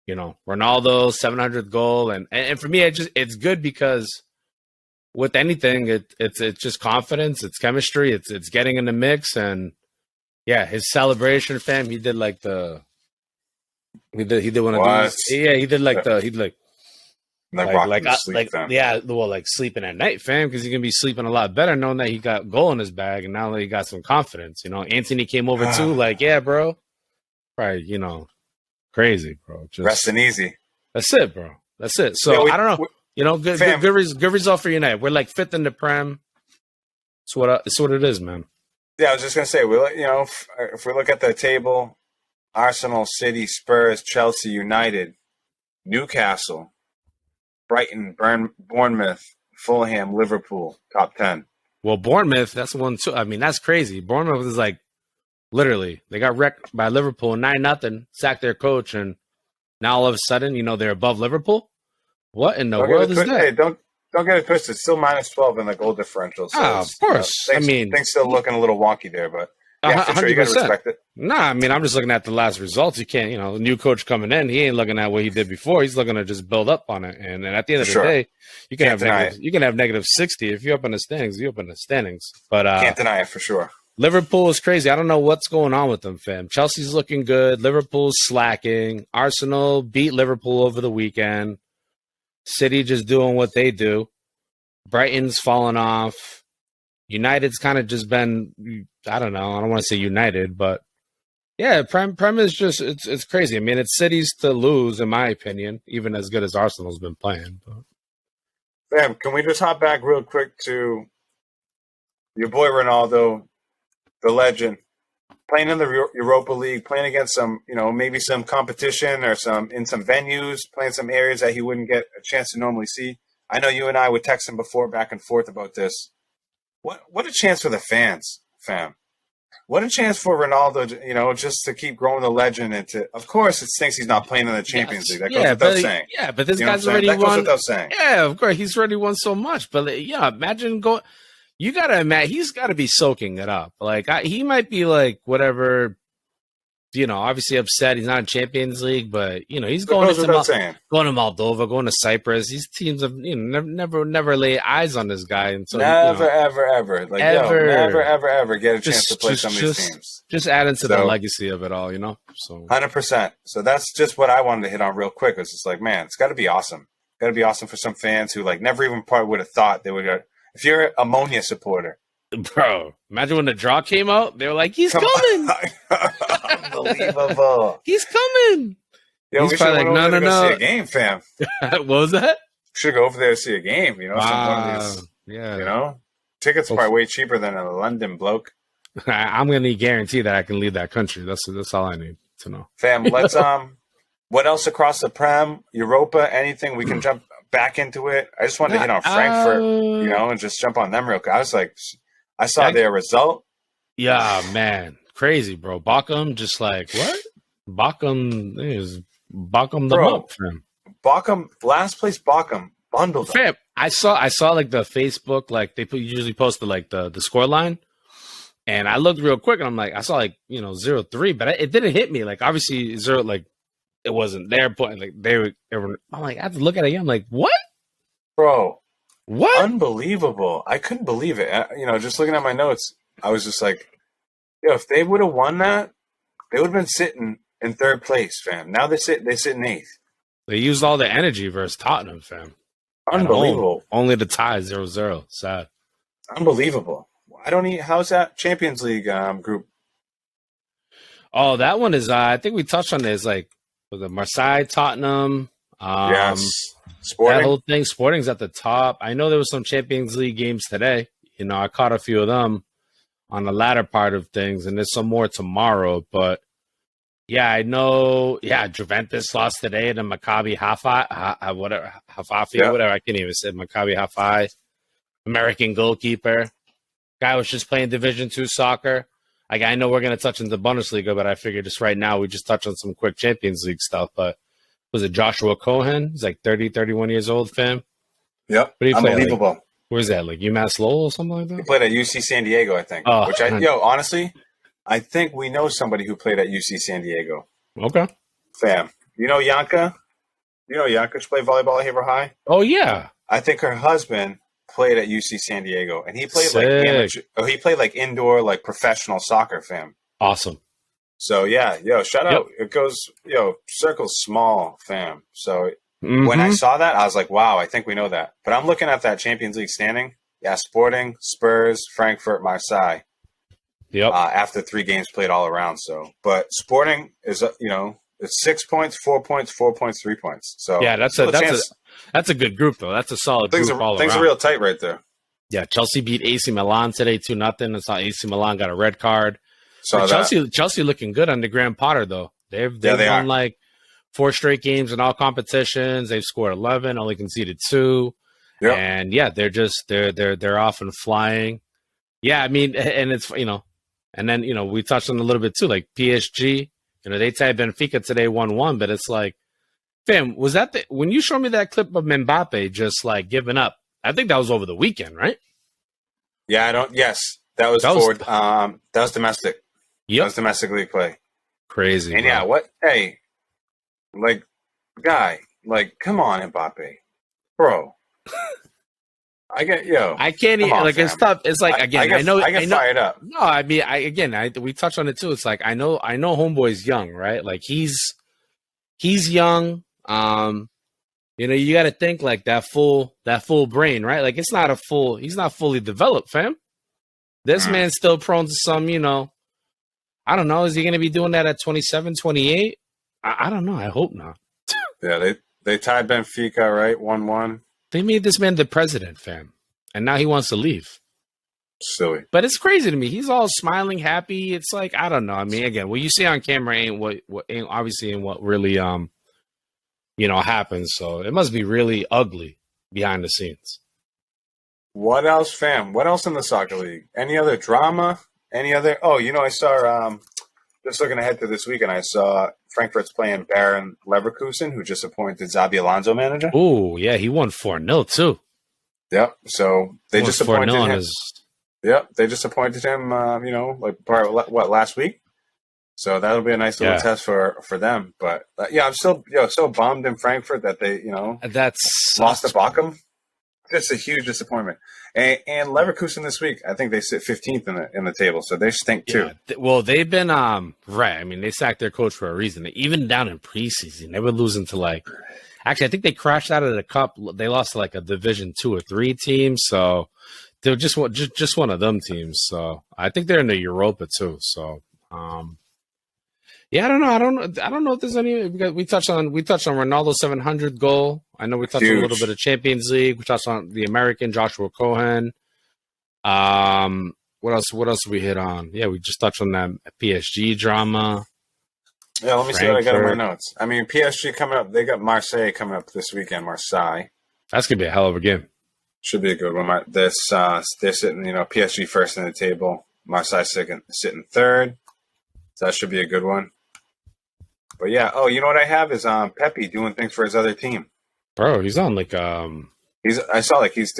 Ronaldo, 700th goal. And for me, it's good because with anything, it's just confidence, it's chemistry, it's getting in the mix, and yeah, his celebration, fam. He did he did one of these. Yeah, he did sleeping at night, fam, because he's gonna be sleeping a lot better knowing that he got goal in his bag, and now that he got some confidence. Anthony came over too, yeah, bro, probably crazy, bro. Just resting easy. That's it, bro. That's it. So I don't know. Good result for United. We're 5th in the Prem. It's what it is, man. Yeah, I was just gonna say, if we look at the table, Arsenal, City, Spurs, Chelsea, United, Newcastle, Brighton, Bournemouth, Fulham, Liverpool, top 10. Well, Bournemouth, that's the one too. I mean, that's crazy. Bournemouth is literally they got wrecked by Liverpool 9-0, sacked their coach, and now all of a sudden, they're above Liverpool. What in the world is that? Hey, don't get it twisted. It's still -12 in the goal differential. So of course. Things still looking a little wonky there, but yeah, for sure, you got to respect it. Nah, I'm just looking at the last results. You can't, the new coach coming in, he ain't looking at what he did before. He's looking to just build up on it. And at the end of the day, you can have negative 60. If you're up in the standings, you're up in the standings. But can't deny it for sure. Liverpool is crazy. I don't know what's going on with them, fam. Chelsea's looking good. Liverpool's slacking. Arsenal beat Liverpool over the weekend. City just doing what they do. Brighton's falling off. United's kind of just been, I don't know. I don't want to say United, but yeah, Prem is just, it's crazy. I mean, it's City's to lose, in my opinion, even as good as Arsenal's been playing. But. Sam, can we just hop back real quick to your boy Ronaldo, the legend, playing in the Europa League, playing against some, maybe some competition or in some venues, playing some areas that he wouldn't get a chance to normally see. I know you and I would text him before back and forth about this. What a chance for the fans, fam. What a chance for Ronaldo, just to keep growing the legend into. Of course, it stinks he's not playing in the Champions League. That goes without saying. Yeah, but this guy's already won. That goes without saying. Yeah, of course, he's already won so much. But yeah, imagine going. You gotta imagine he's got to be soaking it up. He might be whatever. Obviously upset. He's not in Champions League, but he's going to Moldova, going to Cyprus. These teams have never lay eyes on this guy, and so never ever get a chance to play some of these teams. Just adding to the legacy of it all, So 100%. So that's just what I wanted to hit on real quick. It's just man, it's got to be awesome. Got to be awesome for some fans who never even probably would have thought they would. If you're an Ammonia supporter. Bro, imagine when the draw came out, they were like, he's coming. Unbelievable. He's coming. Yo, we should no. See a game, fam. What was that? Should go over there to see a game, one of these, yeah. Tickets are probably way cheaper than a London bloke. I'm going to need guarantee that I can leave that country. That's all I need to know. Fam, let's, what else across the Prem, Europa, anything, we can jump back into it. I just wanted to hit on Frankfurt, and just jump on them real quick. I saw their result. Yeah, man. Crazy, bro. Bochum, just what? Bochum is Bochum the up for him. Bochum, last place Bochum, bundled up. Fam, I saw the Facebook, they usually post the score line. And I looked real quick and I'm I saw 0-3, but it didn't hit me. Obviously 0, it wasn't their point. I'm I have to look at it again. I'm what? Bro. What? Unbelievable. I couldn't believe it. Just looking at my notes, I was just if they would have won that, they would have been sitting in 3rd place, fam. Now they sit in 8th. They used all the energy versus Tottenham, fam. Unbelievable. Only the tie 0-0. Sad. Unbelievable. How's that Champions League group? Oh, that one is, I think we touched on this, with the Marseille, Tottenham. Yes. Sporting. That whole thing, Sporting's at the top. I know there was some Champions League games today. I caught a few of them on the latter part of things, and there's some more tomorrow. But Yeah, I know. Yeah, Juventus lost today to Maccabi Haifa, whatever, Hafafi, Yeah. whatever. I can't even say Maccabi Haifa. American goalkeeper. Guy was just playing Division II soccer. Like, I know we're going to touch into Bundesliga, but I figured just right now we just touch on some quick Champions League stuff. But was it Joshua Cohen? He's like 30, 31 years old, fam. Yep. What do you play? Unbelievable. Like, where's that? Like UMass Lowell or something like that? He played at UC San Diego, I think. Oh, Honestly, I think we know somebody who played at UC San Diego. Okay. Fam. You know Yanka? She played volleyball at Haver High? Oh, yeah. I think her husband played at UC San Diego, and he played like indoor, like professional soccer, fam. Awesome. So yeah, shout out. It goes, circle's small, fam. So when I saw that, I was like, wow, I think we know that. But I'm looking at that Champions League standing. Yeah, Sporting, Spurs, Frankfurt, Marseille. Yep. After 3 games played all around. So, but Sporting is, it's 6 points, 4 points, 4 points, 3 points. So yeah, that's a good group though. That's a solid group all around. Things are real tight right there. Yeah, Chelsea beat AC Milan today 2-0. It's not AC Milan got a red card. Chelsea looking good under Graham Potter though. They've won like 4 straight games in all competitions. They've scored 11, only conceded 2. Yep. And yeah, they're off and flying. Yeah, I mean, and it's and then we touched on a little bit too, like PSG. They tied Benfica today 1-1, but it's like, fam, was that when you showed me that clip of Mbappe just like giving up? I think that was over the weekend, right? Yeah, Yes, that was domestic. Yep. That was domestic league play. Crazy. And bro. Hey, like, guy, like, come on, Mbappe, bro. I can't even, like, fam. It's tough. It's like, again, I get fired up. No, I mean, we touched on it too. It's like, I know homeboy's young, right? Like he's young. You got to think like that full brain, right? Like he's not fully developed, fam. This man's still prone to some, I don't know. Is he going to be doing that at 27, 28? I don't know. I hope not. Yeah, they tied Benfica, right? 1-1. They made this man the president, fam. And now he wants to leave. Silly. But it's crazy to me. He's all smiling, happy. It's like, I don't know. I mean, again, what you see on camera ain't what really happens. So it must be really ugly behind the scenes. What else, fam? What else in the soccer league? Any other drama? Any other? Oh, I saw, just looking ahead to this weekend, I saw Frankfurt's playing Bayer Leverkusen, who just appointed Xabi Alonso manager. Oh, yeah, he won 4-0 too. Yep. So they just appointed him. Yep, they just appointed him. Last week. So that'll be a nice little test for them. But I'm still so bummed in Frankfurt that they that's lost to Bochum. It's a huge disappointment. And Leverkusen this week, I think they sit 15th in the table, so they stink too. Well, they've been right. I mean, they sacked their coach for a reason. Even down in preseason, they were losing to actually, I think they crashed out of the cup. They lost to like a Division 2 or 3 team, so they're just one of them teams. So I think they're in the Europa too. So yeah, I don't know if there's any. We touched on Ronaldo's 700 goal. I know we touched on a little bit of Champions League. We touched on the American Joshua Cohen. What else? What else did we hit on? Yeah, we just touched on that PSG drama. Yeah, let me see what I got in my notes. I mean, PSG coming up. They got Marseille coming up this weekend. Marseille. That's gonna be a hell of a game. Should be a good one. They're sitting, PSG first in the table. Marseille sitting third. So that should be a good one. But yeah, what I have is Pepe doing things for his other team. Bro, he's on like he's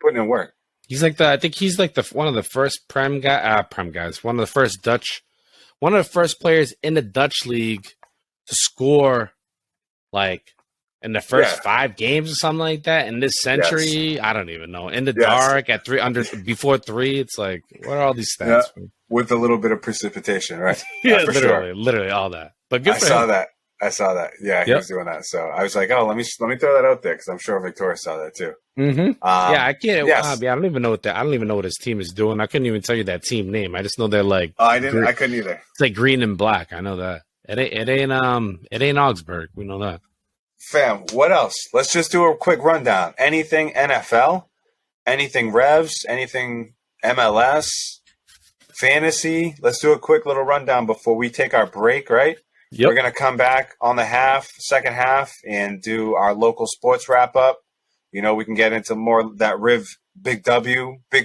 putting in work. He's like I think he's like one of the first Prem guys, one of the first players in the Dutch league to score like in the first 5 games or something like that in this century. Yes. I don't even know. In the dark at 3 before 3, it's like, what are all these stats? Yeah. With a little bit of precipitation, right? Yeah, literally all that. But good for him. I saw that. Yeah, he was doing that. So I was like, let me throw that out there because I'm sure Victoria saw that too. Mm-hmm. I can't. Yes. I don't even know what his team is doing. I couldn't even tell you that team name. I just know they're like. I couldn't either. It's like green and black. I know that. It ain't Augsburg. We know that. Fam, what else? Let's just do a quick rundown. Anything NFL? Anything Revs? Anything MLS? Fantasy? Let's do a quick little rundown before we take our break, right? Yep. We're going to come back on the second half, and do our local sports wrap up. You know, we can get into more of that Riv big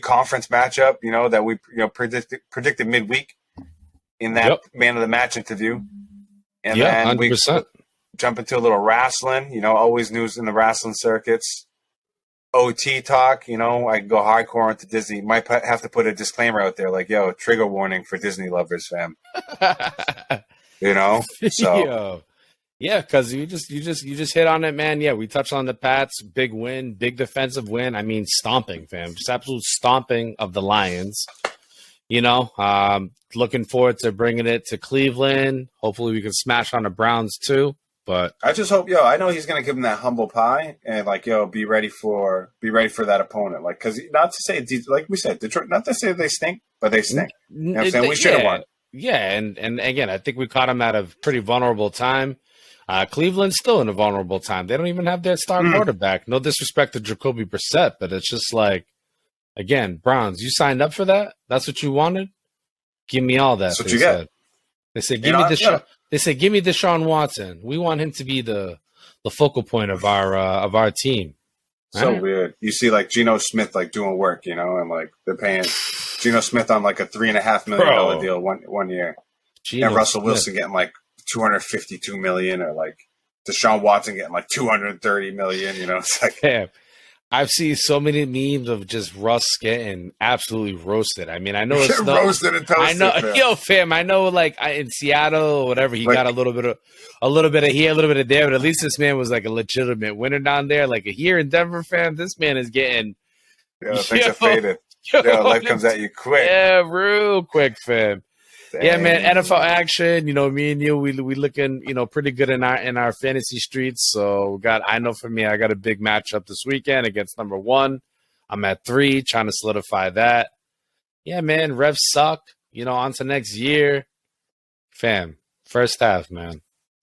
conference matchup, you know, that we predicted midweek in that man of the match interview. And then 100%. We jump into a little wrestling, you know, always news in the wrestling circuits. OT talk, you know, I can go hardcore into Disney. Might have to put a disclaimer out there like, yo, trigger warning for Disney lovers, fam. You know? So yeah, because you just hit on it, man. Yeah, we touched on the Pats, big win, big defensive win. I mean, stomping, fam. Just absolute stomping of the Lions. You know, looking forward to bringing it to Cleveland. Hopefully we can smash on the Browns too. But I just hope, I know he's gonna give him that humble pie and like, be ready for that opponent. Like, because not to say, like we said, Detroit, not to say they stink, but they stink. You know what I'm saying? We should have won. Yeah, and again, I think we caught him at a pretty vulnerable time. Cleveland's still in a vulnerable time. They don't even have their star quarterback. No disrespect to Jacoby Brissett, but it's just like, again, Browns, you signed up for that? That's what you wanted? Give me all that. That's what you get. They said, give me Deshaun Watson. We want him to be the focal point of our team. So weird. You see like Geno Smith like doing work, you know, and like they're paying Geno Smith on like a $3.5 million deal one year. And Russell Wilson getting like $252 million, or like Deshaun Watson getting like $230 million, you know. It's like, damn. I've seen so many memes of just Russ getting absolutely roasted. I mean, I know it's not roasted and toasted. I know, fam. I know, like in Seattle or whatever, he got a little bit of here, a little bit of there, but at least this man was like a legitimate winner down there. Like here in Denver, fam, this man is getting. Things are faded. Life comes at you quick. Yeah, real quick, fam. Dang. Yeah, man. NFL action. You know, me and you, we looking, you know, pretty good in our fantasy streets. So I know for me, I got a big matchup this weekend against number 1. I'm at 3, trying to solidify that. Yeah, man. Revs suck. You know, on to next year, fam. First half, man.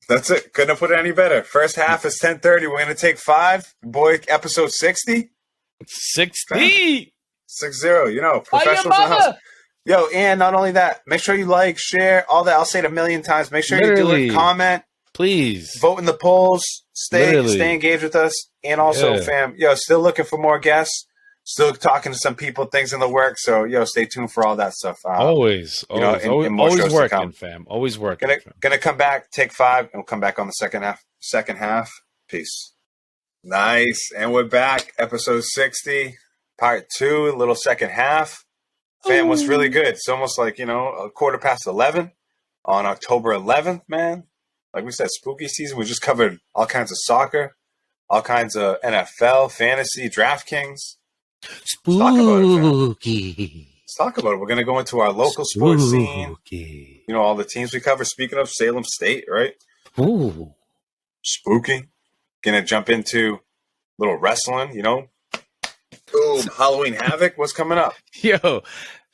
That's it. Couldn't have put it any better. First half is 10:30. We're gonna take 5. Boy, episode 60. 60. 60. You know, professionals in the house. Yo, and not only that, make sure you like, share, all that. I'll say it a million times. Make sure you do it. Comment. Please. Vote in the polls. Stay engaged with us. And also, fam, still looking for more guests. Still talking to some people, things in the works. So, stay tuned for all that stuff. Always working, fam. Always working. Gonna come back, take 5, and we'll come back on the second half. Peace. Nice. And we're back. Episode 60, part 2, little second half. Fam, what's really good? It's almost like, a 11:15 on October 11th, man. Like we said, spooky season. We just covered all kinds of soccer, all kinds of NFL, fantasy, DraftKings. Spooky. Let's talk about it. We're going to go into our local sports scene. You know, all the teams we cover. Speaking of Salem State, right? Ooh. Spooky. Going to jump into a little wrestling, you know. Boom, Halloween Havoc. What's coming up? Yo,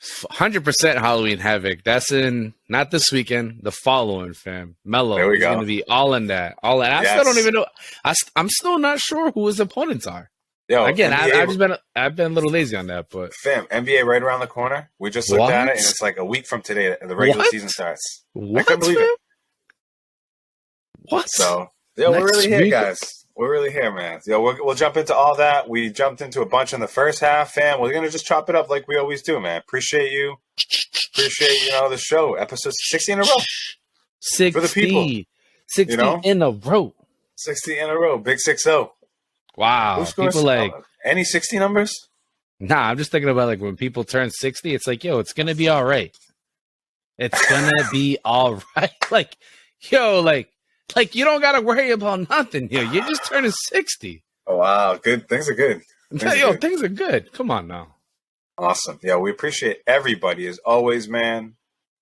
100% Halloween Havoc. That's in not this weekend, the following, fam. Mello. There we go. Going to be all in that. All in. I still don't even know. I'm still not sure who his opponents are. Yo, again, I've been a little lazy on that, but fam, NBA right around the corner. We just looked at it, and it's like a week from today, the regular season starts. I couldn't believe it. What? So, we're really here, guys. We're really here, man. We'll jump into all that. We jumped into a bunch in the first half, fam. We're going to just chop it up like we always do, man. Appreciate you. Appreciate, the show. Episode 60 in a row. 60. For the people. 60 in a row. 60 in a row. Big 6-0. Wow. People like... Any 60 numbers? Nah, I'm just thinking about like when people turn 60, it's like, it's going to be all right. It's going to be all right. Like, Like, you don't got to worry about nothing here. You're just turning 60. Oh, wow. Good. Things are good. Things are good. Come on now. Awesome. Yeah, we appreciate everybody as always, man.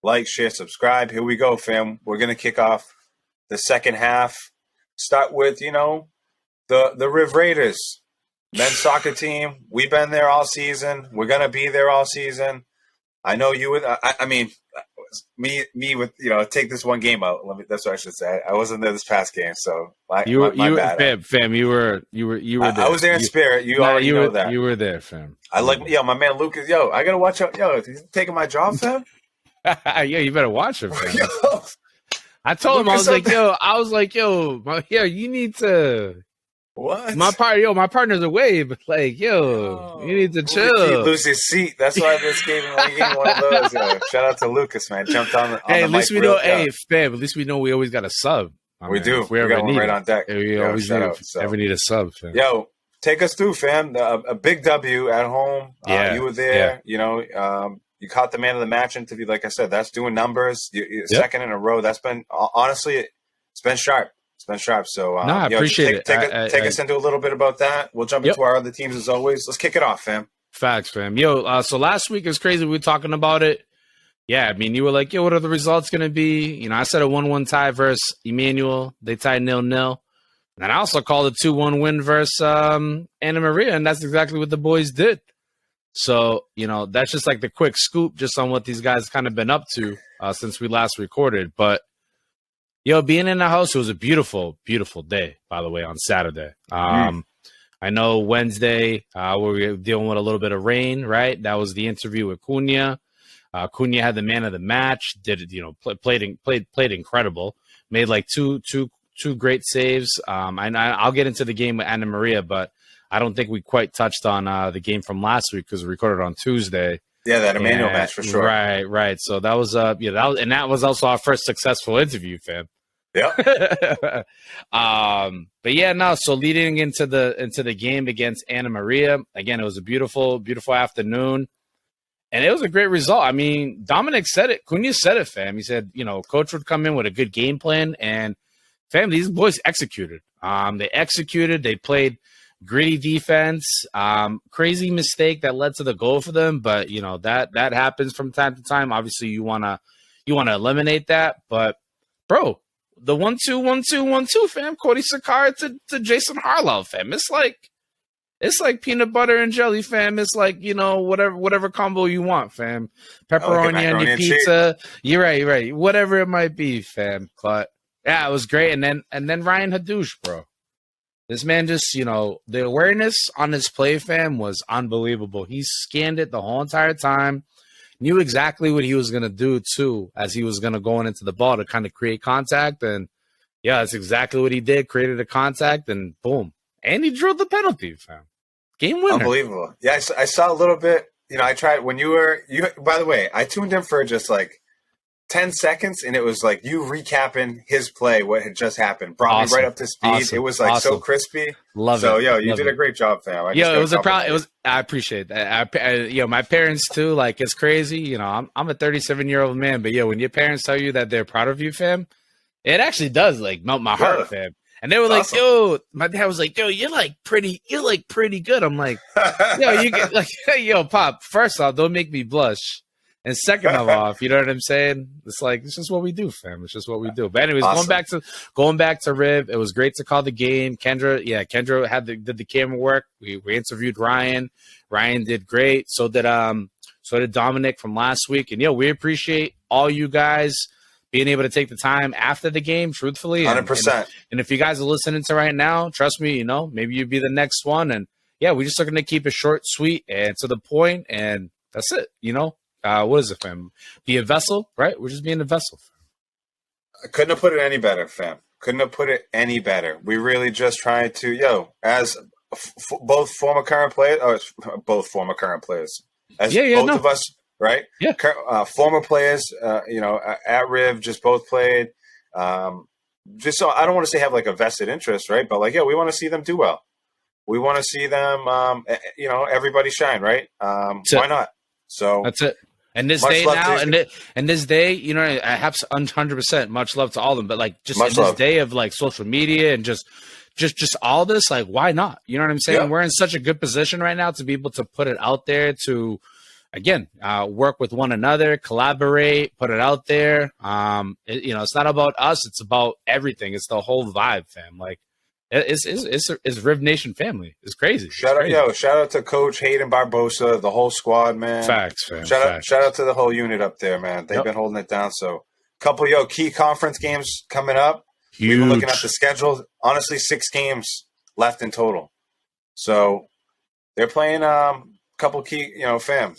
Like, share, subscribe. Here we go, fam. We're going to kick off the second half. Start with, the Riv Raiders. Men's soccer team. We've been there all season. We're going to be there all season. I know you would. I mean, me with take this one game out. That's what I should say. I wasn't there this past game, so my bad. Fam, you were there. I was there in spirit. You already know that. You were there, fam. I like my man Lucas. I gotta watch out. He's taking my job, fam. Yeah, you better watch him, fam. I told him, I was like, yo, you need to. What? My partner's away, but like, yo, you need to chill. Lose his seat. That's why this gave him one of those. Shout out to Lucas, man. Jumped on Hey, the at least mic we know. real- Hey, fam, at least we know we always got a sub. We do. If we got ever one need right it. on deck. We always ever need a sub, fam. Yo, take us through, fam. A big W at home. Yeah, you were there. Yeah. You caught the man of the match interview. Like I said, that's doing numbers. Second in a row. That's been honestly, it's been sharp. It's been sharp. So I appreciate it. Take us into a little bit about that. We'll jump into our other teams as always. Let's kick it off, fam. Facts, fam. Yo, so last week is crazy. We were talking about it. Yeah, I mean, you were like, yo, what are the results going to be? I said a 1-1 tie versus Emmanuel. They tied 0-0. And I also called a 2-1 win versus Anna Maria, and that's exactly what the boys did. So, that's just like the quick scoop just on what these guys kind of been up to since we last recorded. But, being in the house, it was a beautiful, beautiful day, by the way, on Saturday. I know Wednesday, we were dealing with a little bit of rain, right? That was the interview with Cunha. Cunha had the man of the match, played incredible, made like two great saves. I'll get into the game with Anna Maria, but I don't think we quite touched on the game from last week because we recorded on Tuesday. Yeah, that Emmanuel match for sure. Right. So that was that was also our first successful interview, fam. Yeah. But yeah, no. So leading into the game against Anna Maria, again, it was a beautiful, beautiful afternoon, and it was a great result. I mean, Dominic said it. Cunha said it, fam. He said, coach would come in with a good game plan, and fam, these boys executed. They executed. They played gritty defense. Crazy mistake that led to the goal for them, but that happens from time to time. Obviously, you wanna eliminate that, but bro. The 1-2-1-2-1-2, fam. Cody Sakara to Jason Harlow, fam. It's like peanut butter and jelly, fam. It's like, whatever combo you want, fam. Pepperoni on your pizza. You're right. Whatever it might be, fam. But yeah, it was great. And then Ryan Hadoush, bro. This man just, the awareness on his play, fam, was unbelievable. He scanned it the whole entire time. Knew exactly what he was going to do, too, as he was going to go into the ball to kind of create contact. And, yeah, that's exactly what he did. Created a contact, and boom. And he drilled the penalty, fam. Game winner. Unbelievable. Yeah, I saw a little bit. I tried when you by the way, I tuned in for just like 10 seconds, and it was like you recapping his play, what had just happened. Brought me right up to speed. It was like so crispy. Love it. So, you did a great job, fam. It was I appreciate that. My parents too, like, it's crazy. I'm a 37-year-old man, but when your parents tell you that they're proud of you, fam, it actually does like melt my heart, fam. And they were like, awesome. Yo, my dad was like, yo, you're pretty good. I'm like, you get like, yo, Pop, first off, don't make me blush. And second of all, you know what I'm saying? It's like, it's just what we do, fam. It's just what we do. But anyways, awesome. going back to Riv, it was great to call the game. Kendra did the camera work. We interviewed Ryan. Ryan did great. So did Dominic from last week. And we appreciate all you guys being able to take the time after the game, truthfully. 100%. And if you guys are listening to right now, trust me, maybe you'd be the next one. And we're just looking to keep it short, sweet, and to the point, and that's it, what is it, fam? Be a vessel, right? We're just being a vessel. I couldn't have put it any better, fam. Couldn't have put it any better. We really just tried to, as both former current players, as both of us, right? Yeah. Former players, at Riv, just both played. Just so I don't want to say have like a vested interest, right? But we want to see them do well. We want to see them, everybody shine, right? Why not? So that's it. And this day now, and this day, I have 100% much love to all of them, but like just in this day of like social media and just all this, like, why not? You know what I'm saying? Yeah. We're in such a good position right now to be able to put it out there to, again, work with one another, collaborate, put it out there. It's not about us; it's about everything. It's the whole vibe, fam. Like, it's Riv Nation family. It's crazy. Shout out to Coach Hayden Barbosa, the whole squad, man. Facts, fam. Shout out to the whole unit up there, man. They've been holding it down. So, couple key conference games coming up. Huge. We've been looking at the schedule. Honestly, 6 games left in total. So they're playing couple key, fam.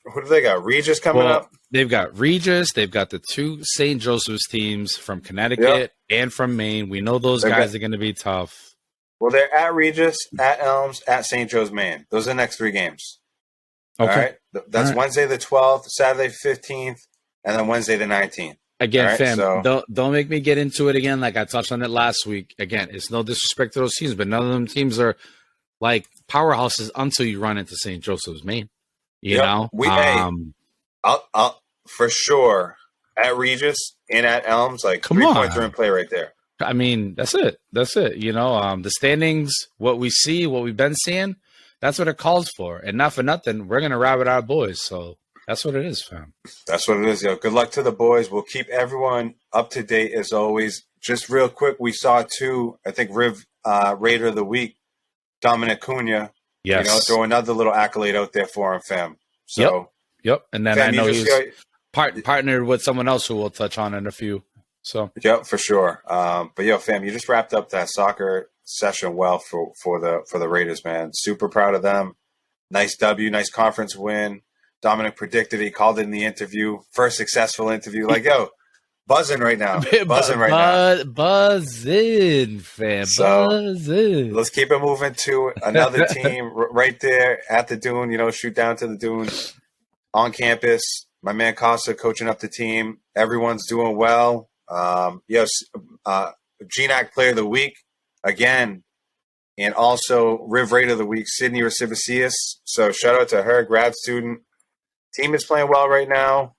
Who do they got? Regis coming up? They've got Regis. They've got the two St. Joseph's teams from Connecticut and from Maine. We know those guys are going to be tough. Well, they're at Regis, at Elms, at St. Joe's, Maine. Those are the next 3 games. Okay. All right? That's Wednesday the 12th, Saturday 15th, and then Wednesday the 19th. Again, right? Fam, so, don't make me get into it again like I touched on it last week. Again, it's no disrespect to those teams, but none of them teams are like powerhouses until you run into St. Joseph's, Maine. You know? I'll for sure at Regis and at Elms, like 3 points are in play right there. I mean, that's it. You know, the standings, what we see, what we've been seeing, that's what it calls for. And not for nothing, we're going to rabbit our boys. So that's what it is, fam. That's what it is, yo. Good luck to the boys. We'll keep everyone up to date as always. Just real quick, we saw I think Riv Raider of the Week, Dominic Cunha. Yes. You know, throw another little accolade out there for him, fam. So, Yep. And then fam, I know he's partnered with someone else who we'll touch on in a few. So yep, for sure. But yo, fam, you just wrapped up that soccer session well for the Raiders, man. Super proud of them. Nice W, nice conference win. Dominic predicted, he called it in the interview. First successful interview. Like, yo, buzzing right now. Buzzing, fam. So, buzzing. Let's keep it moving to another team right there at the Dune. You know, shoot down to the Dune on campus. My man Costa coaching up the team. Everyone's doing well. Yes, GNAC Player of the Week again, and also Riv Raider of the Week, Sydney Racivicius. So shout out to her, grad student. Team is playing well right now.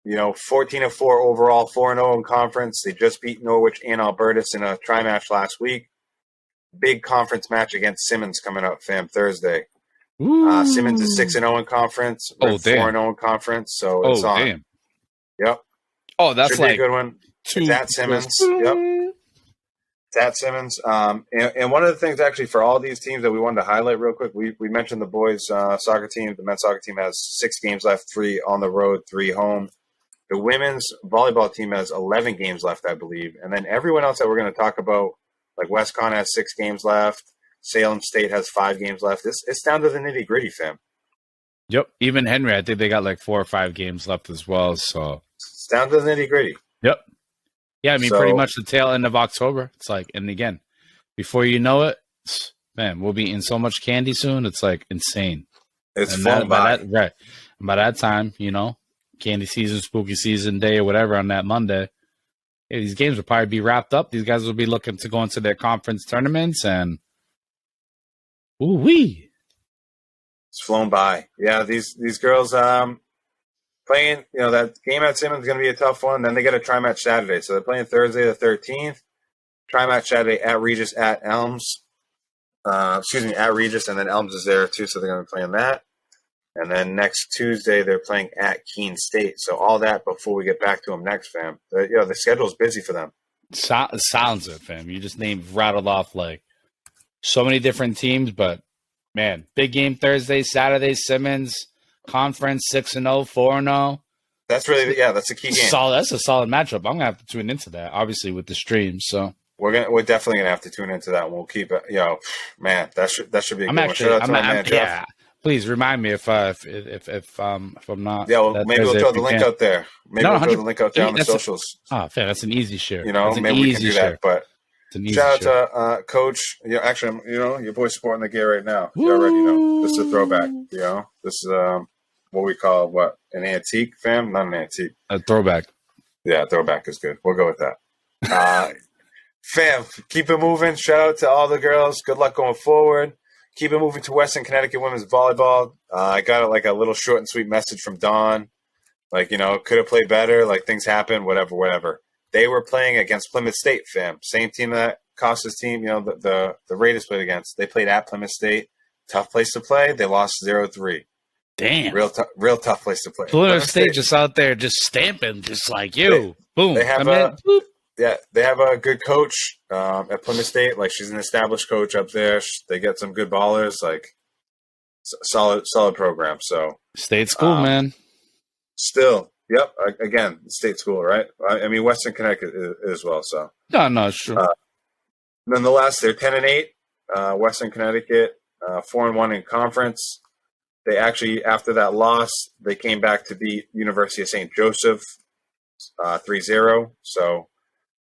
You know, 14-4 overall, 4-0 in conference. They just beat Norwich and Albertus in a tri-match last week. Big conference match against Simmons coming up, fam, Thursday. Simmons is 6-0 in conference. 4-0 in conference. So it's on. Damn. Yep. Oh, that's should like be a good one. It's at Simmons. Yep. It's at Simmons. And one of the things actually for all these teams that we wanted to highlight real quick, we mentioned the boys soccer team. The men's soccer team has 6 games left, 3 on the road, 3 home. The women's volleyball team has 11 games left, I believe. And then everyone else that we're going to talk about, like WestCon has 6 games left. Salem State has 5 games left. It's down to the nitty gritty, fam. Yep. Even Henry, I think they got like 4 or 5 games left as well. So it's down to the nitty gritty. Yep. Yeah, I mean, pretty much the tail end of October. It's like, and again, before you know it, man, we'll be eating so much candy soon. It's like insane. It's fun by. Right. And by that time, you know, candy season, spooky season day or whatever on that Monday, these games will probably be wrapped up. These guys will be looking to go into their conference tournaments and ooh-wee. It's flown by. Yeah, these girls playing, you know, that game at Simmons is going to be a tough one. Then they get a tri-match Saturday. So they're playing Thursday the 13th. Tri-match Saturday at Regis, at Elms. At Regis, and then Elms is there too, so they're going to be playing that. And then next Tuesday, they're playing at Keene State. So all that before we get back to them next, fam. The schedule's busy for them. Sounds it, fam. You just rattled off like so many different teams, but man, big game Thursday, Saturday, Simmons, conference 6-0, 4-0. That's really, that's a key game. That's a solid matchup. I'm gonna have to tune into that, obviously, with the stream. So we're definitely gonna have to tune into that. And we'll keep it. Man, that should be a good one. Shout out to my man Jeff. Yeah, please remind me if I'm not. Yeah, well, maybe we'll throw the link out there. Maybe we'll throw the link out there on the socials. Fair. That's an easy share. Maybe we can do that. But shout out to Coach. Actually, your boy's sporting the gear right now. You already know. This is a throwback. This is what we call an antique, fam? Not an antique. A throwback. Yeah, throwback is good. We'll go with that. Fam, keep it moving. Shout out to all the girls. Good luck going forward. Keep it moving to Western Connecticut women's volleyball. I got a little short and sweet message from Dawn. Could have played better. Things happen, whatever. They were playing against Plymouth State, fam. Same team that Costa's team, the Raiders played against. They played at Plymouth State. Tough place to play. They lost 0-3. Damn. Real tough place to play. Plymouth State just out there just stamping, just like you. Boom. They have they have a good coach at Plymouth State. She's an established coach up there. They get some good ballers. Solid program. So state school, man. Still, yep. Again, state school, right? I mean, Western Connecticut as well. So no, it's true. Nonetheless, they're 10-8. Western Connecticut 4-1 in conference. They actually, after that loss, they came back to beat University of St. Joseph 3-0. So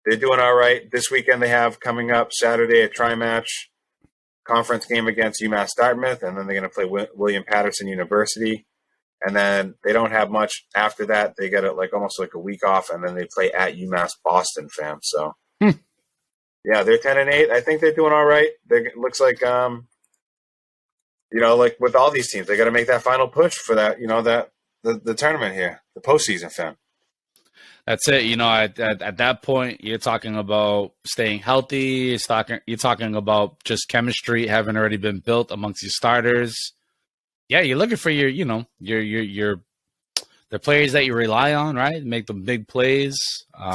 they're doing all right. This weekend they have coming up Saturday a tri-match conference game against UMass Dartmouth, and then they're going to play William Patterson University. And then they don't have much after that. They get almost like a week off, and then they play at UMass Boston, fam. So, yeah, they're 10-8. I think they're doing all right. It looks like, like with all these teams, they got to make that final push for that, the tournament here, the postseason, fam. That's it. At that point, you're talking about staying healthy. You're talking about just chemistry having already been built amongst your starters. Yeah, you're looking for your the players that you rely on, right? Make them big plays.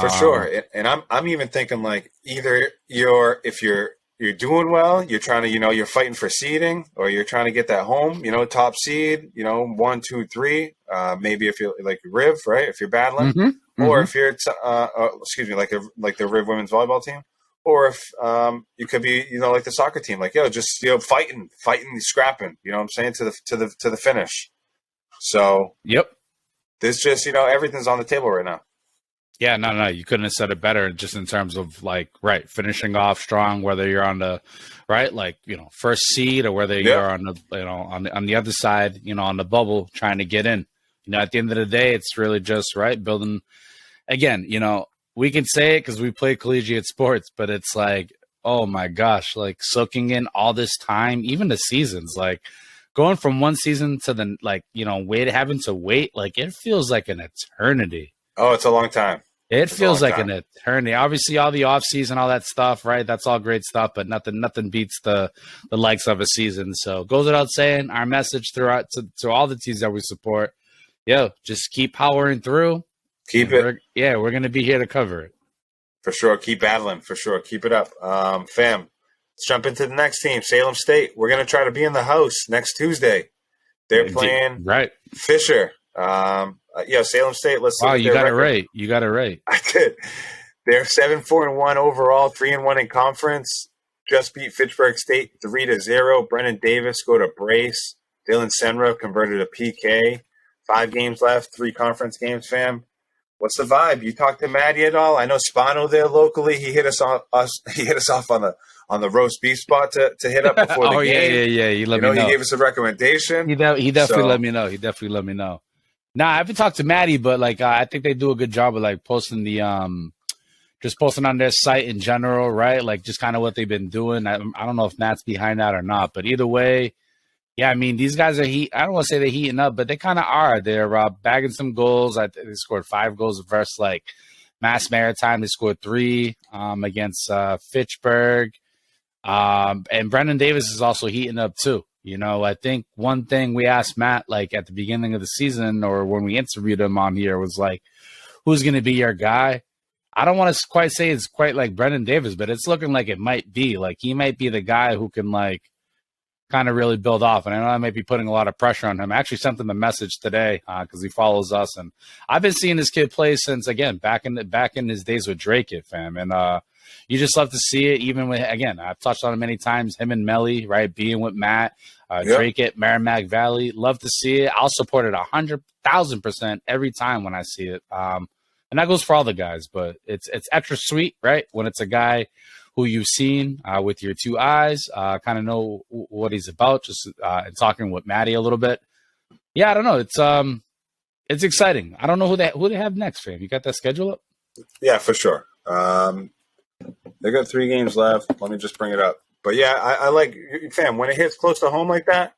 For sure. And I'm even thinking like either if you're doing well, you're trying to, you're fighting for seeding, or you're trying to get that home, top seed, 1, 2, 3. Maybe if you're like Riv, right? If you're battling, or if you're, like the Riv women's volleyball team, or if you could be, like the soccer team, like just fighting, scrapping. You know what I'm saying, to the finish. So yep, there's just everything's on the table right now. Yeah, no, you couldn't have said it better. Just in terms of finishing off strong, whether you're on the first seed, or whether you're on the on the other side, on the bubble trying to get in. At the end of the day, it's really just building. Again, we can say it because we play collegiate sports, but it's like, oh my gosh, soaking in all this time, even the seasons, going from one season to the having to wait, it feels like an eternity. Oh, it's a long time. It feels like an eternity. Obviously, all the off season, all that stuff, right? That's all great stuff, but nothing beats the likes of a season. So goes without saying, our message throughout to all the teams that we support, just keep powering through. We're going to be here to cover it. For sure. Keep battling. For sure. Keep it up. Fam, let's jump into the next team, Salem State. We're going to try to be in the house next Tuesday. They're playing Fisher. Salem State. Let's see. Wow, you got it right. You got it right. I did. They're 7-4-1 overall, 3-1 in conference. Just beat Fitchburg State 3-0. Brennan Davis scored a brace. Dylan Senra converted a PK. 5 games left, 3 conference games, fam. What's the vibe? You talked to Maddie at all? I know Spano there locally. He hit us off on the roast beef spot to hit up before the game. Yeah. He let me know. He gave us a recommendation. He definitely let me know. Nah, I haven't talked to Maddie, but I think they do a good job of posting just posting on their site in general, right? Just kind of what they've been doing. I don't know if Matt's behind that or not, but either way, yeah, I mean, these guys are I don't want to say they're heating up, but they kind of are. They're bagging some goals. They scored 5 goals versus Mass Maritime. They scored 3 against Fitchburg. And Brendan Davis is also heating up too. I think one thing we asked Matt at the beginning of the season, or when we interviewed him on here, was who's going to be your guy? I don't want to quite say it's quite like Brendan Davis, but it's looking like it might be. He might be the guy who can kind of really build off. And I know I might be putting a lot of pressure on him. I actually sent him a message today because he follows us, and I've been seeing this kid play since back in his days with Drake, fam. And you just love to see it. Even with, again, I've touched on it many times. Him and Melly, right, being with Matt, Drake at Merrimack Valley. Love to see it. I'll support it 100,000% every time when I see it. And that goes for all the guys, but it's extra sweet, right, when it's a guy who you've seen with your 2 eyes, kind of know what he's about, just and talking with Maddie a little bit. Yeah, I don't know. It's exciting. I don't know who they have next, fam. You got that schedule up? Yeah, for sure. They got 3 games left. Let me just bring it up. But yeah, I like, fam, when it hits close to home like that,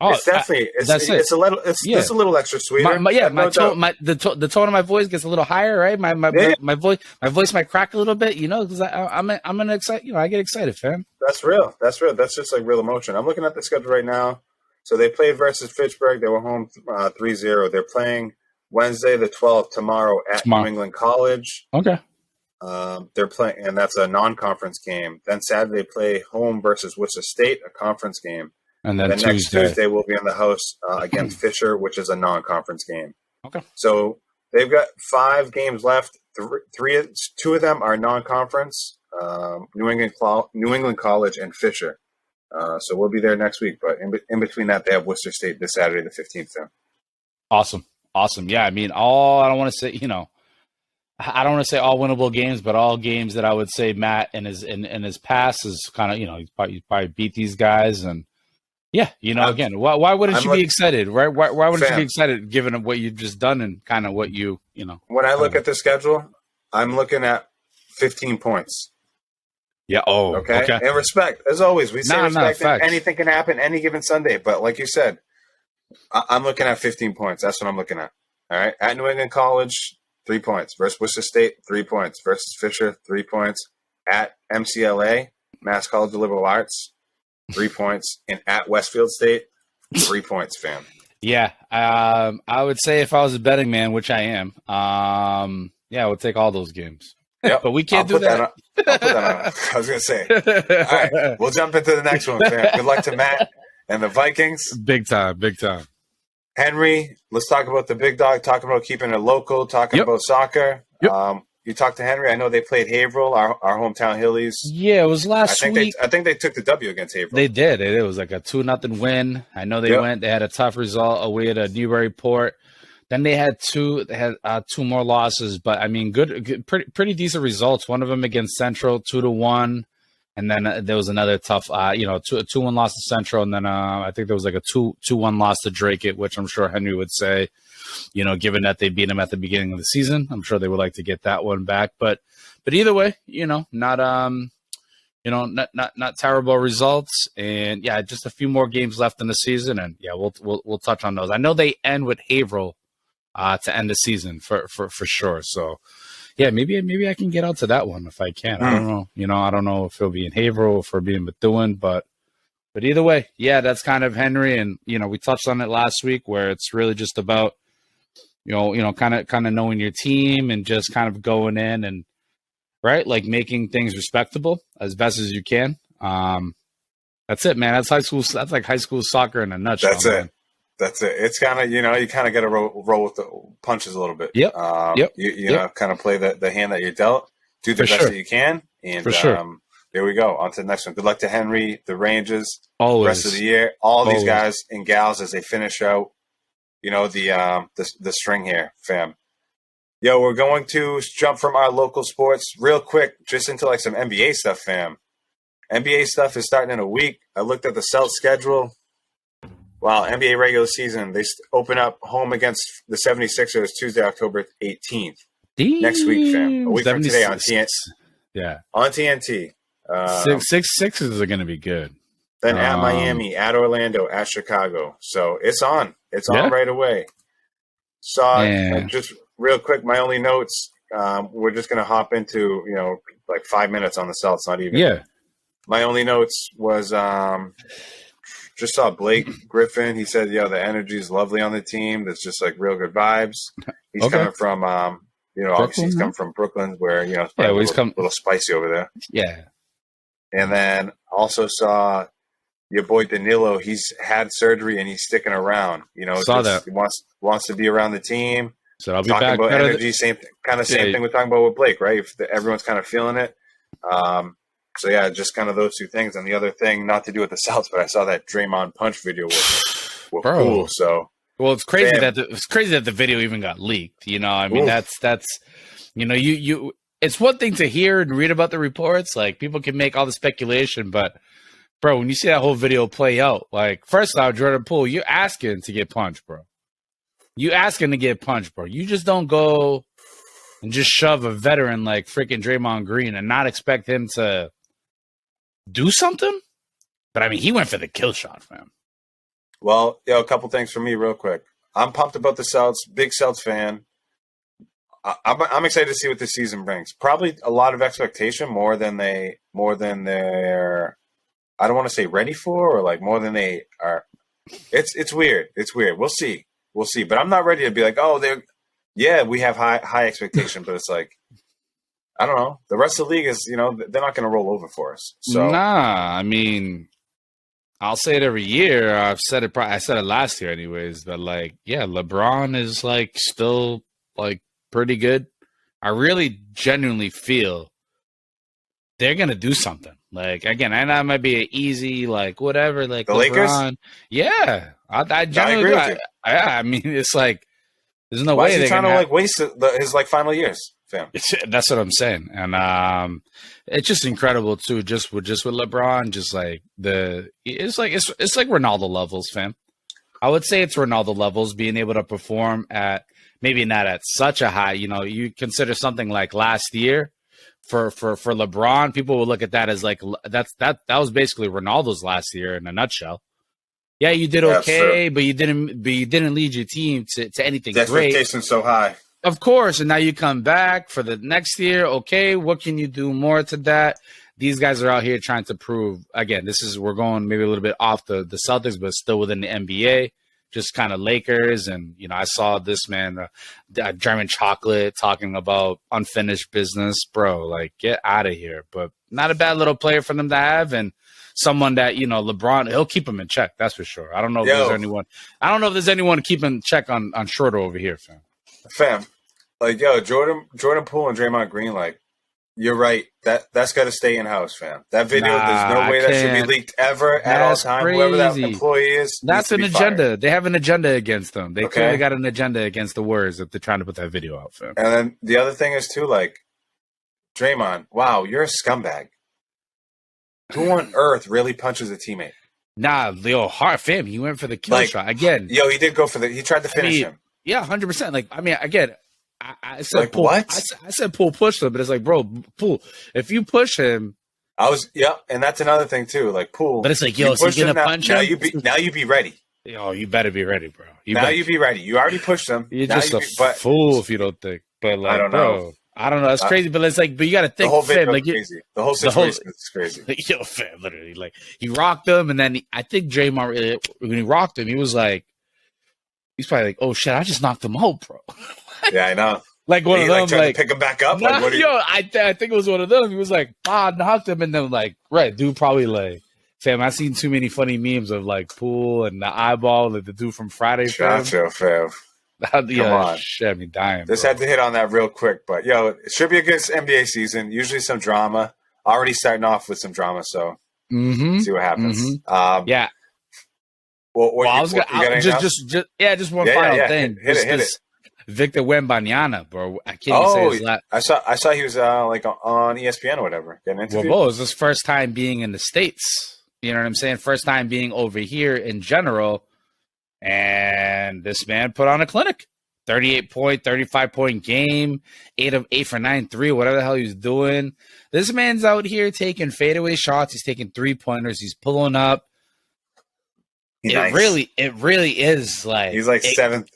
it's definitely it's a little extra sweeter. The tone of my voice gets a little higher, right? My voice might crack a little bit, because I'm gonna excite. I get excited, fam. That's real. That's just real emotion. I'm looking at the schedule right now. So they played versus Fitchburg. They were home 3-0. They're playing Wednesday the 12th tomorrow at New England College. Okay. They're playing, and that's a non-conference game. Then Saturday they play home versus Worcester State, a conference game. And then next Tuesday we'll be in the house against Fisher, which is a non-conference game. Okay. So they've got 5 games left. 2 of them are non-conference. New England College and Fisher. So we'll be there next week. But in between that, they have Worcester State this Saturday, the 15th. Then. Awesome. Yeah, I mean, I don't want to say, I don't want to say all winnable games, but all games that I would say Matt in his past is kind of, he's probably beat these guys. And yeah, again, why wouldn't you be excited, right? Why wouldn't you be excited given what you've just done and kind of what you. When I look at the schedule, I'm looking at 15 points. Yeah. Oh, okay. And respect, as always. We say respect. Anything can happen any given Sunday. But like you said, I'm looking at 15 points. That's what I'm looking at. All right. At New England College, 3 points. Versus Worcester State, 3 points. Versus Fisher, 3 points. At MCLA, Mass College of Liberal Arts, 3 points. And at Westfield State, 3 points, fam. Yeah. I would say if I was a betting man, which I am, I would take all those games. Yep. But we can't do that. I'll put that on. I was going to say. All right. We'll jump into the next one, fam. Good luck to Matt and the Vikings. Big time. Henry, let's talk about the big dog, talking about keeping it local, talking about soccer. Yep. You talked to Henry. I know they played Haverhill, our hometown Hillies. Yeah, it was last week. I think they took the W against Haverhill. They did. It was like a 2-0 win. I know they went. They had a tough result away at Newburyport. Then they had two more losses, but I mean, good pretty decent results. One of them against Central, 2-1, and then there was another tough, 2-1 loss to Central, and then I think there was like a 2-1 loss to Drake, which I'm sure Henry would say, given that they beat him at the beginning of the season, I'm sure they would like to get that one back. But either way, not terrible results, and yeah, just a few more games left in the season, and yeah, we'll touch on those. I know they end with Haverhill to end the season for sure. So yeah, maybe I can get out to that one if I can. I don't know. I don't know if it'll be in Haverhill or if it'll be in Methuen, but either way, yeah, that's kind of Henry. And, we touched on it last week where it's really just about, kind of knowing your team and just kind of going in and right. Like making things respectable as best as you can. That's it, man. That's high school. That's like high school soccer in a nutshell. That's it. That's it. It's kind of, you kind of got to roll with the punches a little bit. Yep. You know, kind of play the hand that you're dealt, do the best that you can. And there we go. On to the next one. Good luck to Henry, the Rangers, the rest of the year. All these guys and gals as they finish out, the string here, fam. Yo, we're going to jump from our local sports real quick just into like some NBA stuff, fam. NBA stuff is starting in a week. I looked at the Celtics schedule. Wow, NBA regular season, they open up home against the 76ers Tuesday, October 18th. Next week, fam. A week from today on TNT. Yeah. On TNT. Sixers are going to be good. Then at Miami, at Orlando, at Chicago. So it's on. It's on right away. Just real quick, my only notes, we're just going to hop into, like 5 minutes on the Celtics, not even. Yeah. My only notes was just saw Blake Griffin. He said, the energy is lovely on the team. There's just like real good vibes. He's coming from, obviously he's coming from Brooklyn where, it's a little spicy over there. Yeah. And then also saw your boy Danilo. He's had surgery and he's sticking around. Saw that. He wants to be around the team. So I'll be talking back. About energy, same thing we're talking about with Blake, right? If everyone's kind of feeling it. So, yeah, just kind of those two things. And the other thing, not to do with the Celtics, but I saw that Draymond punch video was cool. So, well, it's crazy that the video even got leaked. I mean, that's it's one thing to hear and read about the reports. Like, people can make all the speculation, but, bro, when you see that whole video play out, like, first off, Jordan Poole, you're asking to get punched, bro. You asking to get punched, bro. You just don't go and just shove a veteran like freaking Draymond Green and not expect him to do something. But I mean, he went for the kill shot, fam. Well, a couple things for me real quick. I'm pumped about the Celtics, big Celtics fan. I'm excited to see what this season brings. Probably a lot of expectation, more than they're, I don't want to say ready for, or like more than they are. It's weird. It's weird. We'll see. But I'm not ready to be like, we have high expectation, but it's like, I don't know. The rest of the league is, they're not going to roll over for us. So I mean, I'll say it every year. I said it last year anyways, but like, yeah, LeBron is like still like pretty good. I really genuinely feel they're gonna do something. Like again, and that might be an easy, like whatever, like the LeBron. Lakers. Yeah, I generally agree with you. I mean, it's like there's no Why way is he they're trying to gonna like waste his like final years, fam? That's what I'm saying, and it's just incredible too. Just with LeBron, just like it's like Ronaldo levels, fam. I would say it's Ronaldo levels, being able to perform at maybe not at such a high. You know, you consider something like last year for LeBron, people will look at that as like that was basically Ronaldo's last year in a nutshell. Yeah, you did okay, but you didn't lead your team to anything the great. Expectations so high. Of course, and now you come back for the next year. Okay, what can you do more to that? These guys are out here trying to prove. Again, we're going maybe a little bit off the Celtics, but still within the NBA. Just kind of Lakers, and I saw this man, German Chocolate, talking about unfinished business, bro. Like, get out of here. But not a bad little player for them to have, and someone that LeBron, he'll keep him in check. That's for sure. I don't know if there's anyone. I don't know if there's anyone to keep in check on Schroeder over here, fam. Like Jordan Poole and Draymond Green, like. You're right. That's got to stay in house, fam. That video, there's no way that should be leaked ever at all time. Crazy. Whoever that employee is, that's an agenda. Fired. They have an agenda against them. They clearly got an agenda against the Warriors if they're trying to put that video out, fam. And then the other thing is too, like Draymond. Wow, you're a scumbag. Who on earth really punches a teammate? Nah, hard fam. He went for the kill shot again. He did go for he tried to finish him. Yeah, 100%. Like, I mean, again. I said, like, Poole, what? I said Poole pushed him, but it's like, bro, Poole, if you push him. And that's another thing, too. Like, Poole. But it's like, yo, is he going to punch him? Now you be ready. Yo, you better be ready, bro. You be ready. You already pushed him. You're just a fool if you don't think. But, like, I don't know. I don't know. It's crazy, but it's like, but you got to think, the whole video like, crazy. The whole situation is crazy. Like, yo, fam, literally. Like, he rocked him, and then I think Draymond, when he rocked him, he was like, he's probably like, oh, shit, I just knocked him out, bro. Yeah, I know. Like one of them, like to pick him back up. Nah, I think it was one of them. He was like, knocked him, and then like, right, dude, probably like, fam. I've seen too many funny memes of like Poole and the eyeball, like the dude from Friday. Fam. Come on, shit, had me dying. Just had to hit on that real quick, but it should be a good NBA season. Usually some drama. Already starting off with some drama, so see what happens. Yeah. Well, I was gonna just one final thing. Hit it. Victor Wembanyama, bro. I can't even say his last. I saw he was like on ESPN or whatever. Getting interviewed. Well, it was his first time being in the States. You know what I'm saying? First time being over here in general. And this man put on a clinic. 35-point game, 8 of 8 for 9 3, whatever the hell he was doing. This man's out here taking fadeaway shots. He's taking 3-pointers. He's pulling up. Nice. It really is like he's like seventh.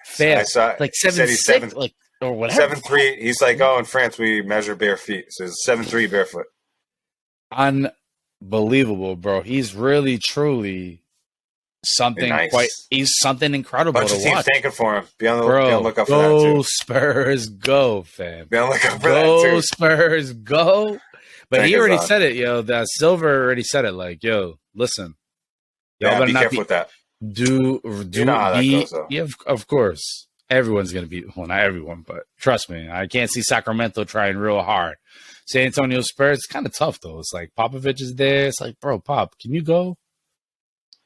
Fair. Like 7'6", like or whatever. 7'3". He's like, in France we measure bare feet, so it's 7'3" barefoot. Unbelievable, bro. He's really, truly something he's something incredible bunch to of teams watch. thanking for him. Be on the lookout for that too. Go Spurs, go, fam. Be on the lookout for that too. Go Spurs, go. But he already said it, yo. That Silver already said it. Like, yo, listen. Y'all be careful with that. You know how that goes, though. Yeah, of course. Everyone's going to be, well, not everyone, but trust me, I can't see Sacramento trying real hard. San Antonio Spurs, it's kind of tough, though. It's like Popovich is there. It's like, bro, Pop, can you go?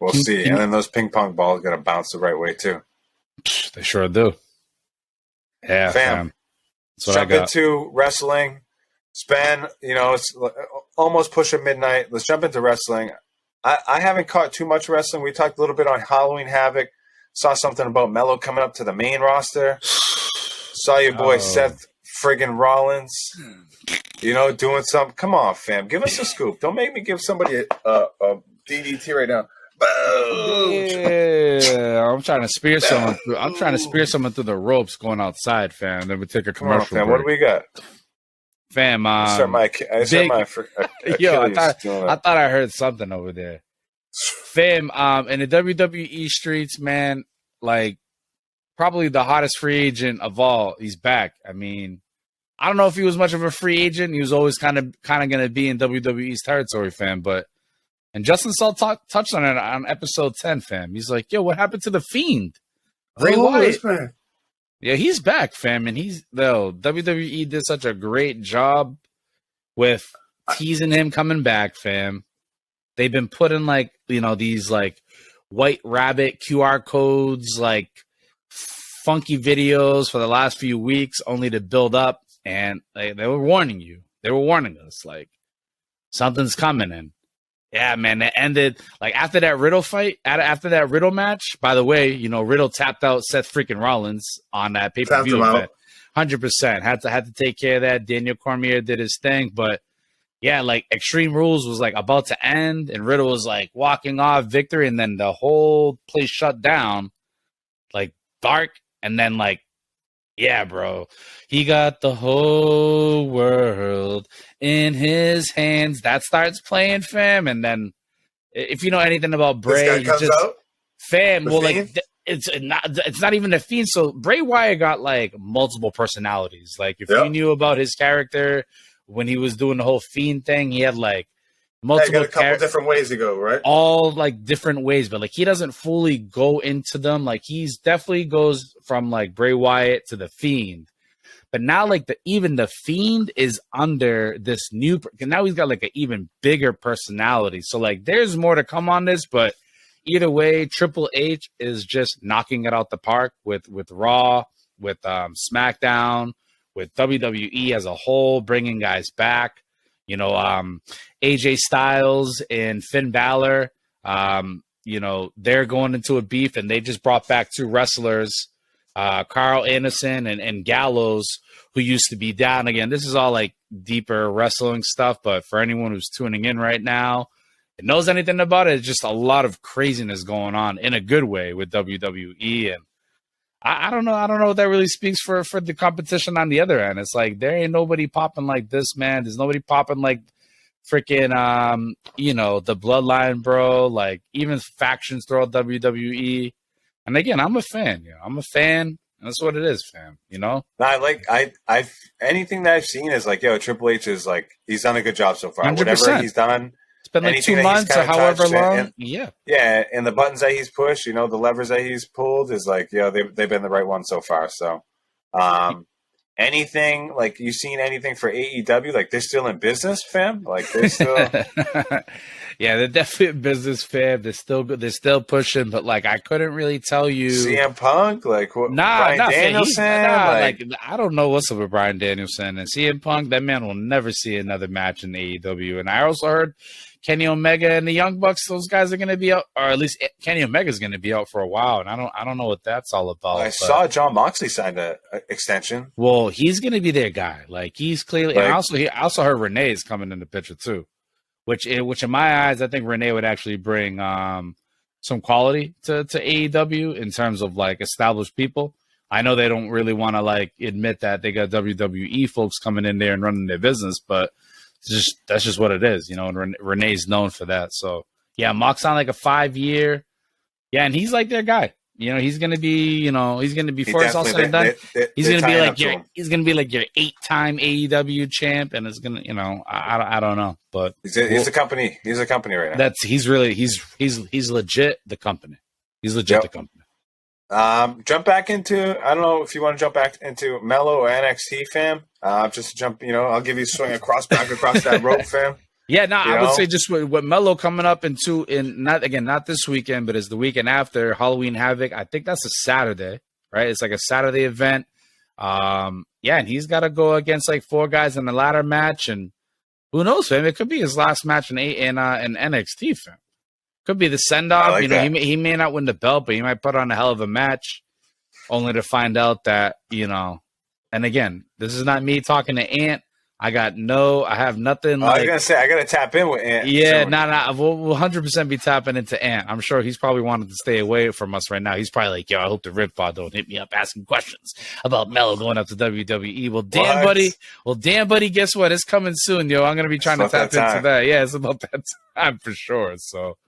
We'll see. And then those ping pong balls got to bounce the right way, too. They sure do. Yeah, fam. Let's jump into wrestling. It's been, it's almost pushing midnight. Let's jump into wrestling. I haven't caught too much wrestling. We talked a little bit on Halloween Havoc. Saw something about Mello coming up to the main roster. Saw your boy Seth friggin' Rollins, doing something. Come on, fam. Give us a scoop. Don't make me give somebody a DDT right now. Boom. Yeah, I'm trying to spear someone. I'm trying to spear someone through the ropes going outside, fam. Then we take a commercial. Come on, fam. What do we got? Fam, I thought I heard something over there. Fam, in the WWE streets, man, like probably the hottest free agent of all. He's back. I mean, I don't know if he was much of a free agent. He was always kind of going to be in WWE's territory, fam. But and Justin Salt touched on it on episode 10, fam. He's like, yo, what happened to the Fiend? Bray Wyatt. Yeah, he's back, fam, and WWE did such a great job with teasing him coming back, fam. They've been putting like, these like white rabbit QR codes, like funky videos for the last few weeks, only to build up. And they were warning you. They were warning us, like, something's coming in. Yeah, man, it ended like after that Riddle fight, after that Riddle match. By the way, Riddle tapped out Seth freaking Rollins on that pay-per-view event. 100% had to take care of that. Daniel Cormier did his thing, but yeah, like Extreme Rules was like about to end, and Riddle was like walking off victory, and then the whole place shut down, like dark, and then like, yeah, bro, he got the whole world in his hands. That starts playing, fam, and then if you know anything about Bray, this guy comes out, fam. Well, Fiend? Like it's not even the Fiend. So Bray Wyatt got like multiple personalities. Like if you knew about his character when he was doing the whole Fiend thing, he had like multiple, got a couple different ways to go, right? All like different ways, but like he doesn't fully go into them. Like he's definitely goes from like Bray Wyatt to the Fiend, but now like even the Fiend is under this new. Now he's got like an even bigger personality. So like there's more to come on this, but either way, Triple H is just knocking it out the park with Raw, with SmackDown, with WWE as a whole, bringing guys back. AJ Styles and Finn Balor, they're going into a beef, and they just brought back two wrestlers, Carl Anderson and Gallows, who used to be down again. This is all like deeper wrestling stuff, but for anyone who's tuning in right now and knows anything about it, it's just a lot of craziness going on in a good way with WWE. And I don't know. I don't know what that really speaks for the competition on the other end. It's like there ain't nobody popping like this, man. There's nobody popping like freaking, the Bloodline, bro. Like even factions throughout WWE. And again, I'm a fan. I'm a fan. And that's what it is, fam. I anything that I've seen is like, Triple H is like he's done a good job so far. 100%. Whatever he's done. It's been like 2 months or however long. Yeah, and the buttons that he's pushed, the levers that he's pulled is like, they've been the right ones so far. So, anything like you seen anything for AEW? Like they're still in business, fam. Like they're still. Yeah, they're definitely in business, fam. They're still pushing, but like I couldn't really tell you. CM Punk, like what? Bryan Danielson, like I don't know what's up with Bryan Danielson and CM Punk. That man will never see another match in AEW. And I also heard Kenny Omega and the Young Bucks; those guys are going to be out, or at least Kenny Omega is going to be out for a while. And I don't know what that's all about. I saw John Moxley signed an extension. Well, he's going to be their guy. Like he's clearly. Like, and I also heard Renee is coming in the picture too. Which in my eyes, I think Renee would actually bring some quality to AEW in terms of like established people. I know they don't really want to like admit that they got WWE folks coming in there and running their business, but that's just what it is, and Renee's known for that. So yeah, Mox on like a 5-year. Yeah, and he's like their guy. He's gonna be, before it's all said and done, he's gonna be like your 8-time AEW champ, and it's gonna, I don't know, but he's a company. He's a company right now. He's legit the company. He's legit the company. Jump back into, I don't know if you want to jump back into Melo or NXT, fam. Just to jump, I'll give you a swing across that rope, fam. Yeah, no, I would say just with Melo coming up not this weekend, but it's the weekend after Halloween Havoc. I think that's a Saturday, right? It's like a Saturday event. And he's got to go against like 4 guys in the ladder match, and who knows, fam? It could be his last match in NXT, fam. Could be the send off. Like he may not win the belt, but he might put on a hell of a match, only to find out that And again, this is not me talking to Ant. I have nothing. I was gonna say I gotta tap in with Ant. Yeah, we'll 100% be tapping into Ant. I'm sure he's probably wanted to stay away from us right now. He's probably like, I hope the Riv Pod don't hit me up asking questions about Melo going up to WWE. Well, damn, buddy. Guess what? It's coming soon, yo. I'm gonna be trying to tap into that. Yeah, it's about that time for sure. So,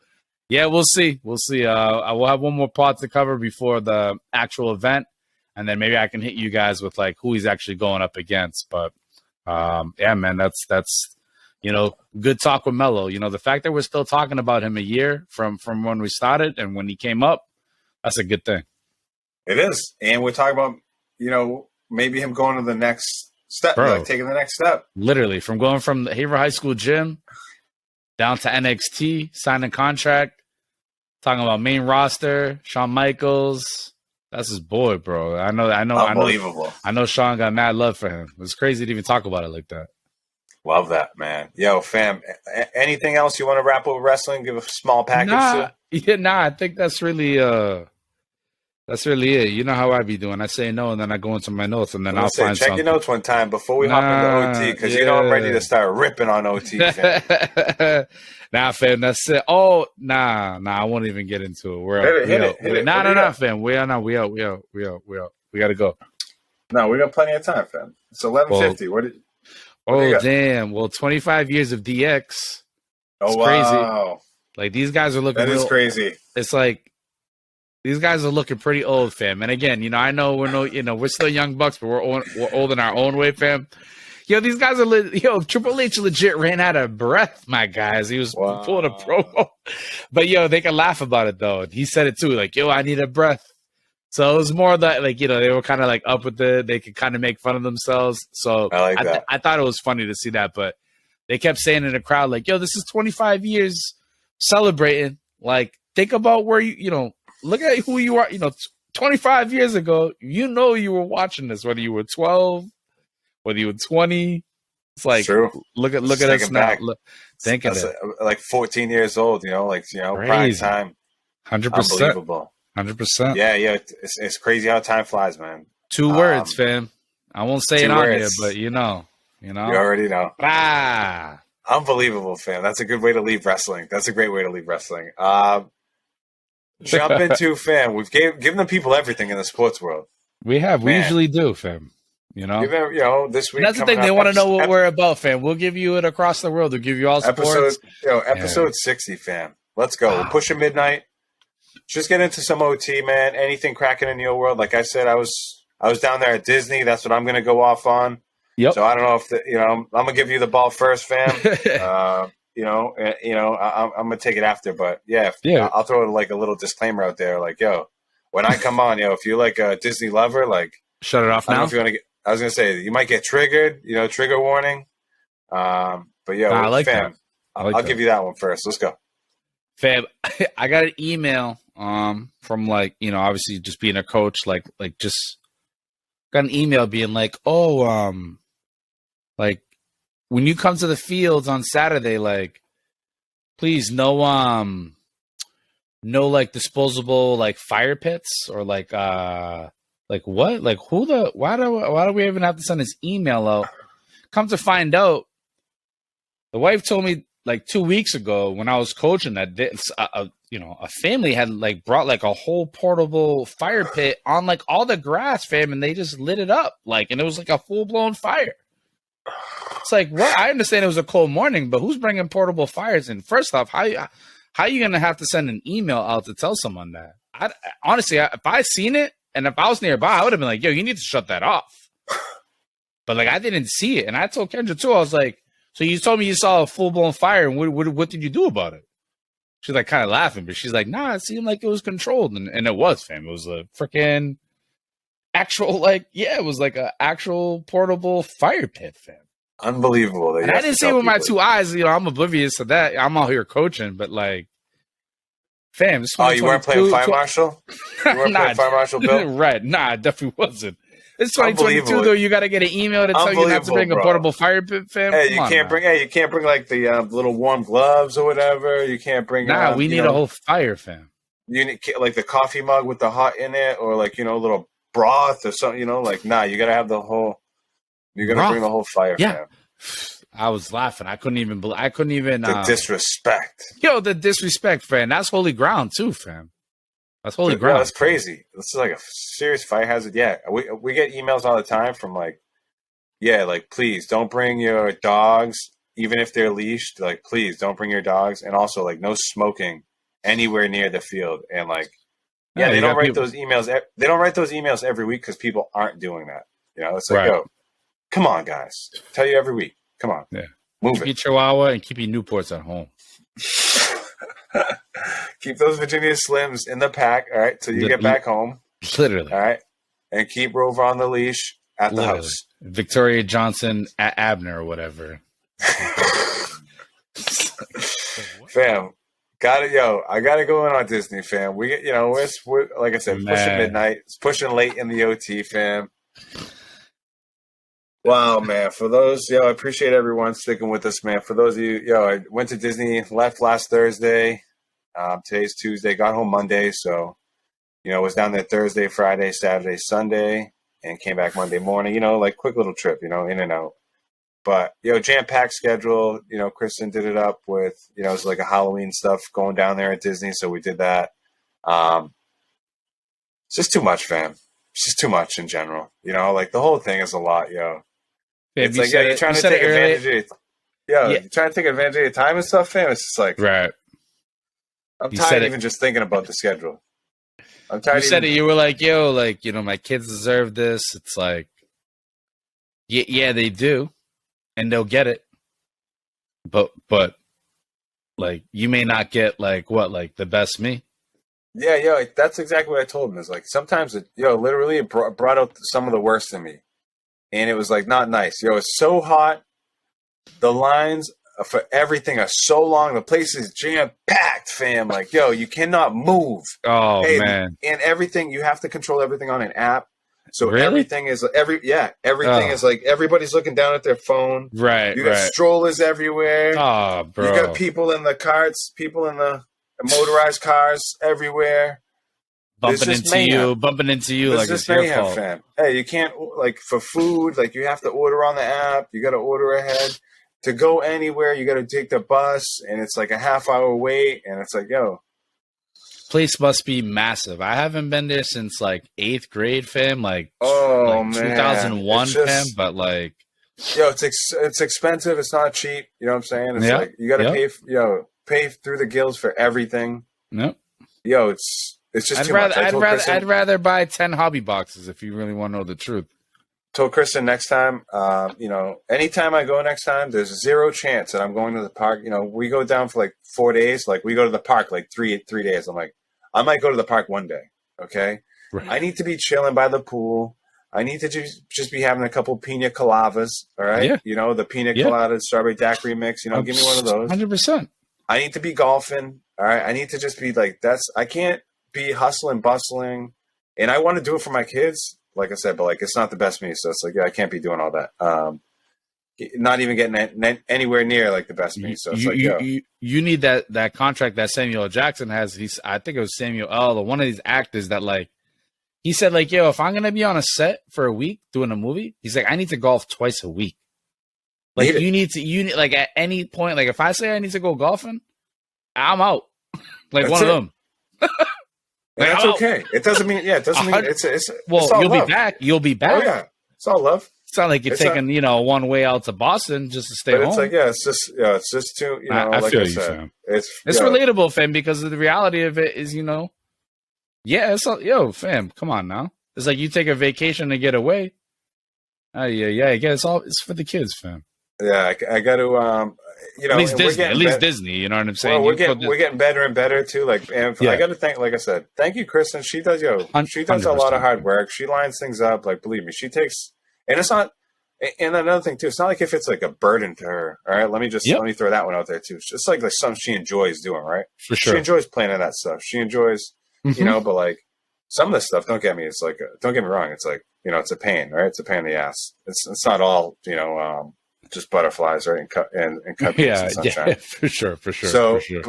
yeah, we'll see. I will have one more pod to cover before the actual event, and then maybe I can hit you guys with like who he's actually going up against, but. Yeah, man, that's good talk with Melo. The fact that we're still talking about him a year from when we started and when he came up, that's a good thing. It is, and we're talking about maybe him going to the next step, Bro. like taking the next step. Literally, from going from the Haver High School gym down to NXT, signing contract, talking about main roster, Shawn Michaels. That's his boy, bro. Unbelievable. I know Shawn got mad love for him. It's crazy to even talk about it like that. Love that, man. Yo, fam, anything else you want to wrap up with wrestling? Give a small package to? I think that's really it. You know how I be doing. I say no, and then I go into my notes, and then I'll find check something. Your notes one time before we hop into OT, because you know I'm ready to start ripping on OT, fam. Nah, fam, that's it. Oh, nah, I won't even get into it. We're out. Nah, fam. We out. We gotta go. No, we got plenty of time, fam. It's 11:50. What damn. Well, 25 years of DX. Oh, crazy. Wow. Like, these guys are looking That is crazy. It's like, these guys are looking pretty old, fam. And again, I know we're still young bucks, but we're old in our own way, fam. These guys are Triple H legit ran out of breath, my guys. He was pulling a promo. But they can laugh about it though. And he said it too, like, I need a breath. So it was more that, like, they were kind of like up with it. They could kind of make fun of themselves. So I like that. I thought it was funny to see that, but they kept saying in the crowd, like, this is 25 years celebrating. Like, think about where look at who you are. 25 years ago, you were watching this, whether you were 12, whether you were 20. It's like, true. Look at us now. Thinking like 14 years old, prime time. 100%. Unbelievable. 100%. Yeah. It's crazy how time flies, man. 2 words, fam. I won't say it on here, but you already know. Ah. Unbelievable, fam. That's a good way to leave wrestling. That's a great way to leave wrestling. Jump into, fam. We've given the people everything in the sports world. We have. We usually do, fam. This week. That's the thing. They want to know what we're about, fam. We'll give you it across the world. We'll give you all sports. Episode 60, fam. Let's go. We're pushing midnight. Just get into some OT, man. Anything cracking in your world? Like I said, I was down there at Disney. That's what I'm going to go off on. Yep. So I don't know if I'm going to give you the ball first, fam. I'm going to take it after, but I'll throw like a little disclaimer out there. Like, when I come on, if you're like a Disney lover, like, shut it off now. I was going to say, you might get triggered, trigger warning. But I like fam, that. I'll give you that one first. Let's go. Fam, I got an email from, like, obviously just being a coach, like just got an email being like, like, when you come to the fields on Saturday, like, please no like disposable like fire pits or like what? Like, why do we even have to send this email out? Come to find out, the wife told me like 2 weeks ago when I was coaching that this, a family had like brought like a whole portable fire pit on like all the grass, fam, and they just lit it up, like, and it was like a full blown fire. It's like, what? I understand it was a cold morning, but who's bringing portable fires in? First off, how you gonna have to send an email out to tell someone that? Honestly, if I seen it and if I was nearby, I would have been like, yo, you need to shut that off. But like, I didn't see it, and I told Kendra too. I was like, so you told me you saw a full blown fire, and what did you do about it? She's like kind of laughing, but she's like, nah, it seemed like it was controlled, and it was, fam. It was a freaking actual, like, it was like an actual portable fire pit, fam. Unbelievable. And I didn't see it with my 2 eyes. I'm oblivious to that. I'm out here coaching, but like, fam. This you weren't playing Fire Marshal? You weren't playing Fire Marshal, Bill? Right. Nah, I definitely wasn't. It's 2022 though. You got to get an email to tell you not to bring a portable fire pit, fam. Hey, you can't bring like the little warm gloves or whatever. You can't bring. Nah, we need a whole fire, fam. You need like the coffee mug with the hot in it, or like a little broth or something. Like, nah, you got to have the whole. You got to bring the whole fire, fam. I was laughing. I couldn't even. The disrespect. The disrespect, fam. That's holy ground too, fam. That's holy ground. That's crazy. This is like a serious fire hazard. Yeah, we get emails all the time from like, like, please don't bring your dogs, even if they're leashed. Like, please don't bring your dogs, and also like no smoking anywhere near the field. And like, they don't write those emails. They don't write those emails every week because people aren't doing that. It's like, yo, come on, guys. Tell you every week. Come on. Yeah. Move keep your Chihuahua and keep your Newports at home. Keep those Virginia Slims in the pack, all right, till you get back home. Literally. All right. And keep Rover on the leash at the house. Victoria Johnson at Abner or whatever. Fam, I gotta go in on Disney, fam. We get, we're like I said, pushing midnight. It's pushing late in the OT, fam. Wow, man. For those, I appreciate everyone sticking with us, man. For those of you, I went to Disney, left last Thursday. Today's Tuesday, got home Monday. So, was down there Thursday, Friday, Saturday, Sunday, and came back Monday morning, like quick little trip, in and out. But, jam-packed schedule, Kristen did it up with, it was like a Halloween stuff going down there at Disney. So we did that. It's just too much, fam. It's just too much in general. Like the whole thing is a lot, It's like, you're trying to take advantage of it. You're trying to take advantage of your time and stuff, fam. It's just like, right. I'm tired even just thinking about the schedule. I'm tired. You said it. You were like, my kids deserve this. It's like, yeah, they do, and they'll get it. But like, you may not get like the best me. Yeah, that's exactly what I told him. Is like sometimes literally it brought out some of the worst in me. And it was like not nice. It's so hot. The lines for everything are so long. The place is jam packed, fam. Like, you cannot move. Oh man! And everything, you have to control everything on an app. So really? Everything is everything is like everybody's looking down at their phone. Right. You got strollers everywhere. Oh, bro. You got people in the carts, people in the motorized cars everywhere. Bumping into you like it's your fault. Fam. Hey, you can't, like, for food, like, you have to order on the app. You got to order ahead. To go anywhere, you got to take the bus, and it's like a half-hour wait, and it's like, Place must be massive. I haven't been there since, like, 8th grade, fam. Like, man. 2001, fam. But, like... it's expensive. It's not cheap. You know what I'm saying? It's like, you got to pay through the gills for everything. Yep. It's just too much. I'd rather buy 10 hobby boxes if you really want to know the truth. Told Kristen next time, anytime I go next time, there's zero chance that I'm going to the park. We go down for like 4 days. Like we go to the park like three days. I'm like, I might go to the park one day. Okay. Right. I need to be chilling by the pool. I need to just be having a couple pina coladas. All right. Yeah. The pina colada strawberry daiquiri mix, give me one of those. 100%. I need to be golfing. All right. I need to just be like, I can't be hustling, bustling, and I want to do it for my kids, like I said, but like it's not the best me, so it's like I can't be doing all that. Not even getting anywhere near like the best me. So it's you need that contract that Samuel L. Jackson has. I think it was Samuel L. One of these actors that like he said like, if I'm gonna be on a set for a week doing a movie, he's like, I need to golf twice a week. Like you need like at any point, like if I say I need to go golfing, I'm out. Like that's one of them. And that's okay. It doesn't mean, it's well, it's all you'll love. be back. You'll be back. Oh yeah, it's all love. It's not like you're taking, one way out to Boston just to stay home. It's like, it's just too, I like feel I you, said, fam. It's relatable, fam, because the reality of it is, it's all, fam, come on now. It's like you take a vacation to get away. Again, it's for the kids, fam. Yeah, I got to, at least Disney, you know what I'm saying? Well, we're getting better and better too. Like, and I got to thank, like I said, thank you, Kristen. She does, she does 100%. A lot of hard work. She lines things up. Like, believe me, she takes, and it's not. And another thing too, it's not like if it's like a burden to her. All right, let me throw that one out there too. It's just like something she enjoys doing, right? For sure, she enjoys playing in that stuff. She enjoys, but like some of this stuff. Don't get me. It's like, don't get me wrong. It's like, it's a pain, right? It's a pain in the ass. It's not all, just butterflies, right? And cupcakes and sunshine. Yeah, for sure.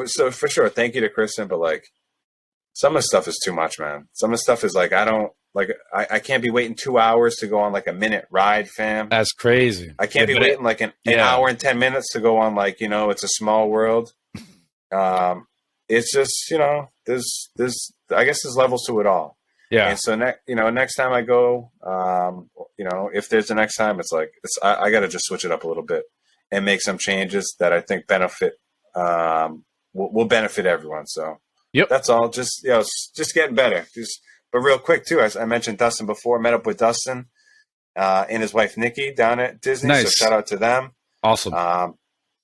So for sure, thank you to Kristen. But like, some of the stuff is too much, man. Some of the stuff is like, I can't be waiting 2 hours to go on like a minute ride, fam. That's crazy. I can't be waiting like an hour and 10 minutes to go on like, It's a Small World. It's just, there's I guess there's levels to it all. Yeah. And so next time I go, if there's a next time, it's like I got to just switch it up a little bit and make some changes that I think benefit will benefit everyone. So that's all. Just just getting better. But real quick too, as I mentioned Dustin before, met up with Dustin and his wife Nikki down at Disney. Nice. So shout out to them. Awesome.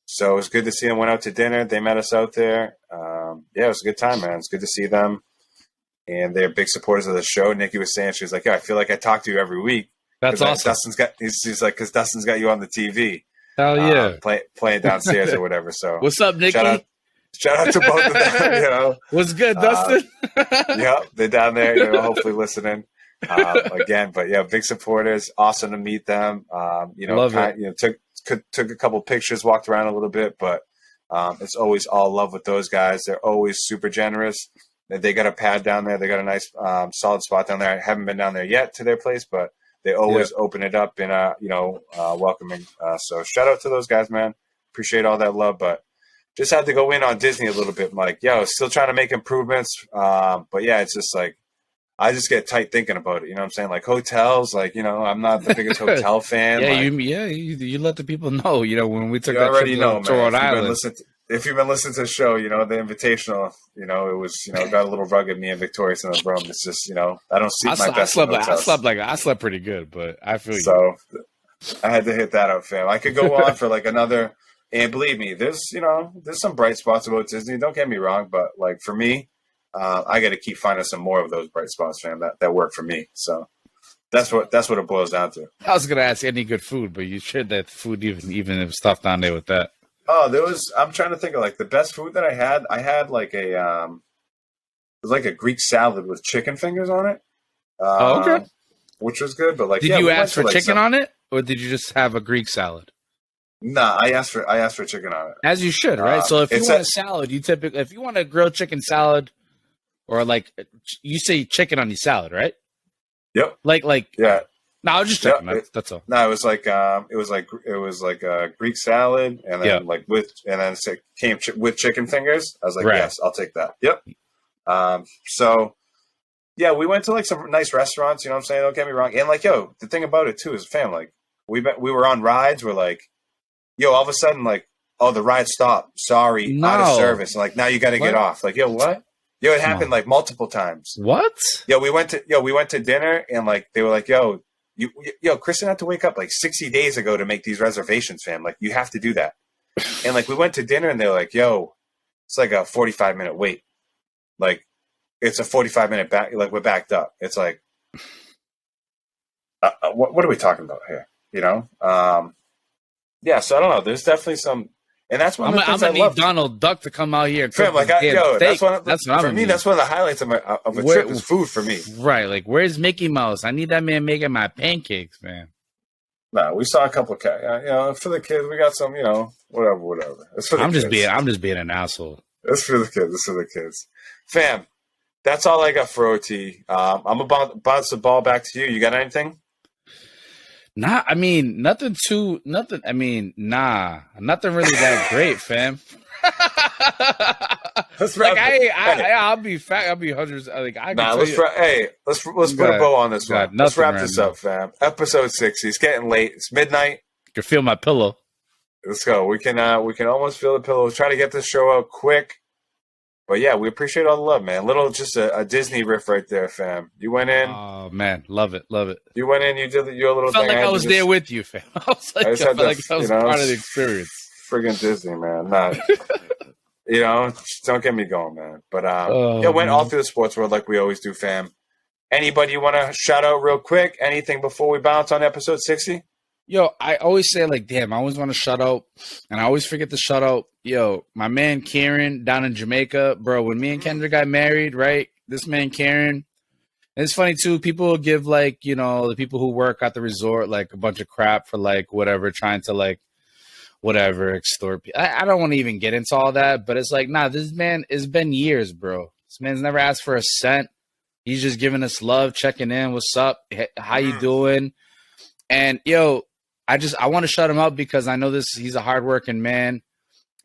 So it was good to see them. Went out to dinner. They met us out there. It was a good time, man. It's good to see them. And they're big supporters of the show. Nikki was saying, she was like, I feel like I talk to you every week. That's awesome. He's like, because Dustin's got you on the TV. Hell yeah. Playing downstairs or whatever. So what's up, Nikki? Shout out to both of them. You know, what's good, Dustin? Yeah, they're down there. You know, hopefully listening again. But yeah, big supporters. Awesome to meet them. You know, took a couple pictures, walked around a little bit, but it's always all love with those guys. They're always super generous. They got a pad down there. They got a nice solid spot down there. I haven't been down there yet to their place, but they always open it up in a welcoming. So shout out to those guys, man. Appreciate all that love, but just had to go in on Disney a little bit. I'm like, still trying to make improvements. But yeah, it's just like, I just get tight thinking about it. You know what I'm saying? Like hotels, like, you know, I'm not the biggest hotel fan. You let the people know, you know, when we took that trip to Rhode Island. If you've been listening to the show, you know, the invitational, you know, it was, you know, got a little rugged, me and Victoria's in the room. It's just, you know, I don't sleep my best. I slept pretty good, but I feel you. So I had to hit that up, fam. I could go on for like another, and believe me, there's some bright spots about Disney. Don't get me wrong, but like for me, I got to keep finding some more of those bright spots, fam, that work for me. So that's what it boils down to. I was gonna ask any good food, but you shared that food even if stuff down there with that. Oh, I'm trying to think of like the best food that I had. I had like it was like a Greek salad with chicken fingers on it. Okay. Which was good, but like, did you ask for chicken on it, or did you just have a Greek salad? Nah, I asked for chicken on it. As you should, right? So if you want a salad, if you want a grilled chicken salad, or like you say chicken on your salad, right? Yep. Like yeah. No, I was just checking. That's all. No, it was like a Greek salad, and then it came with chicken fingers. I was like, yes, I'll take that. Yep. So yeah, we went to like some nice restaurants. You know what I'm saying? Don't get me wrong. And like, the thing about it too is, fam, like we were on rides. We're like, all of a sudden, like, oh, the ride stopped. Sorry, out of service. And like, now you got to get off. Like, what? It happened like multiple times. What? We went to dinner, and like they were like, Kristen had to wake up like 60 days ago to make these reservations, fam. Like, you have to do that. And like, we went to dinner, and they're like, it's like a 45-minute wait. Like, it's a 45-minute back. Like, we're backed up. It's like, what are we talking about here? You know? Yeah. So I don't know. There's definitely some, and that's one of the things I'm gonna need Donald Duck to come out here. And fam, like, that's one of the highlights of a trip is food for me. Right. Like, where's Mickey Mouse? I need that man making my pancakes, man. No, we saw a couple of for the kids, we got some, whatever. It's for the kids. I'm just being an asshole. It's for the kids. It's for the kids. Fam, that's all I got for OT. I'm about to bounce the ball back to you. You got anything? Nothing really that great, fam. I'll be hundreds. Like, let's put a bow on this one. Let's wrap this up, fam. Episode 60. It's getting late. It's midnight. You can feel my pillow. Let's go. We can almost feel the pillow. Try to get this show out quick. But yeah, we appreciate all the love, man. Just a Disney riff right there, fam. You went in. Oh man, love it. You went in. You did your little thing. Felt like I was there with you, fam. I was like, I felt like I was part of the experience. Friggin' Disney, man. Not, don't get me going, man. But went all through the sports world like we always do, fam. Anybody you want to shout out real quick? Anything before we bounce on episode 60? I always say, like, damn, I always want to shout out, and I always forget to shout out, my man Kieran down in Jamaica. Bro, when me and Kendra got married, right, this man Kieran, and it's funny, too, people will give, like, the people who work at the resort, like, a bunch of crap for, like, whatever, trying to, like, whatever, extort people. I don't want to even get into all that, but it's like, nah, this man, it's been years, bro. This man's never asked for a cent. He's just giving us love, checking in, what's up, how you doing? And, I want to shut him up because I know he's a hardworking man,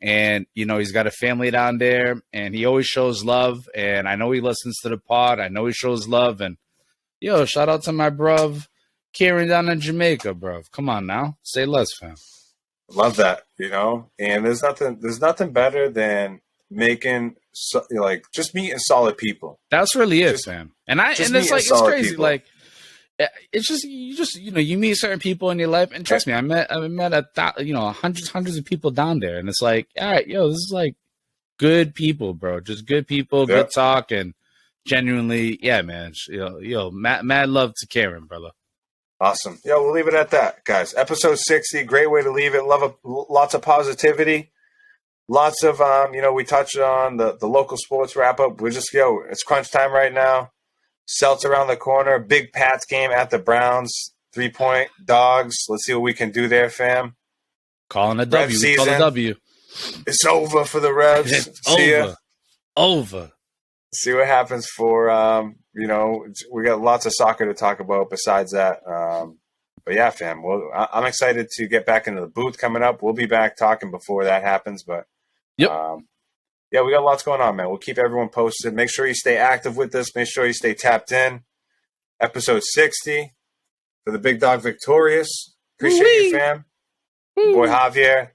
and, he's got a family down there, and he always shows love, and I know he listens to the pod. I know he shows love, and, shout out to my bruv, Kieran down in Jamaica, bruv. Come on now. Say less, fam. Love that, and there's nothing better than making, just meeting solid people. That's really it, fam. And it's like, it's crazy. People. Like, it's just you meet certain people in your life, and trust me, I met hundreds of people down there, and it's like, all right, this is like good people, bro, just good people, good talk, and genuinely, yeah, man, mad love to Karen, brother. Awesome. Yeah, we'll leave it at that, guys. Episode 60, great way to leave it. Lots of positivity. Lots of, we touched on the local sports wrap up. We're just, it's crunch time right now. Celts around the corner. Big Pats game at the Browns. 3-point dogs. Let's see what we can do there, fam. Calling a W. We call a W. It's over for the Revs. It's over. See what happens for, we got lots of soccer to talk about besides that. But yeah, fam, I'm excited to get back into the booth coming up. We'll be back talking before that happens. But yep. Yeah, we got lots going on, man. We'll keep everyone posted. Make sure you stay active with this. Make sure you stay tapped in. Episode 60 for the Big Dog Victorious. Appreciate you, fam. Boy Javier.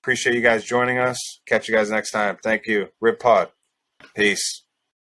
Appreciate you guys joining us. Catch you guys next time. Thank you. Rip Pod. Peace.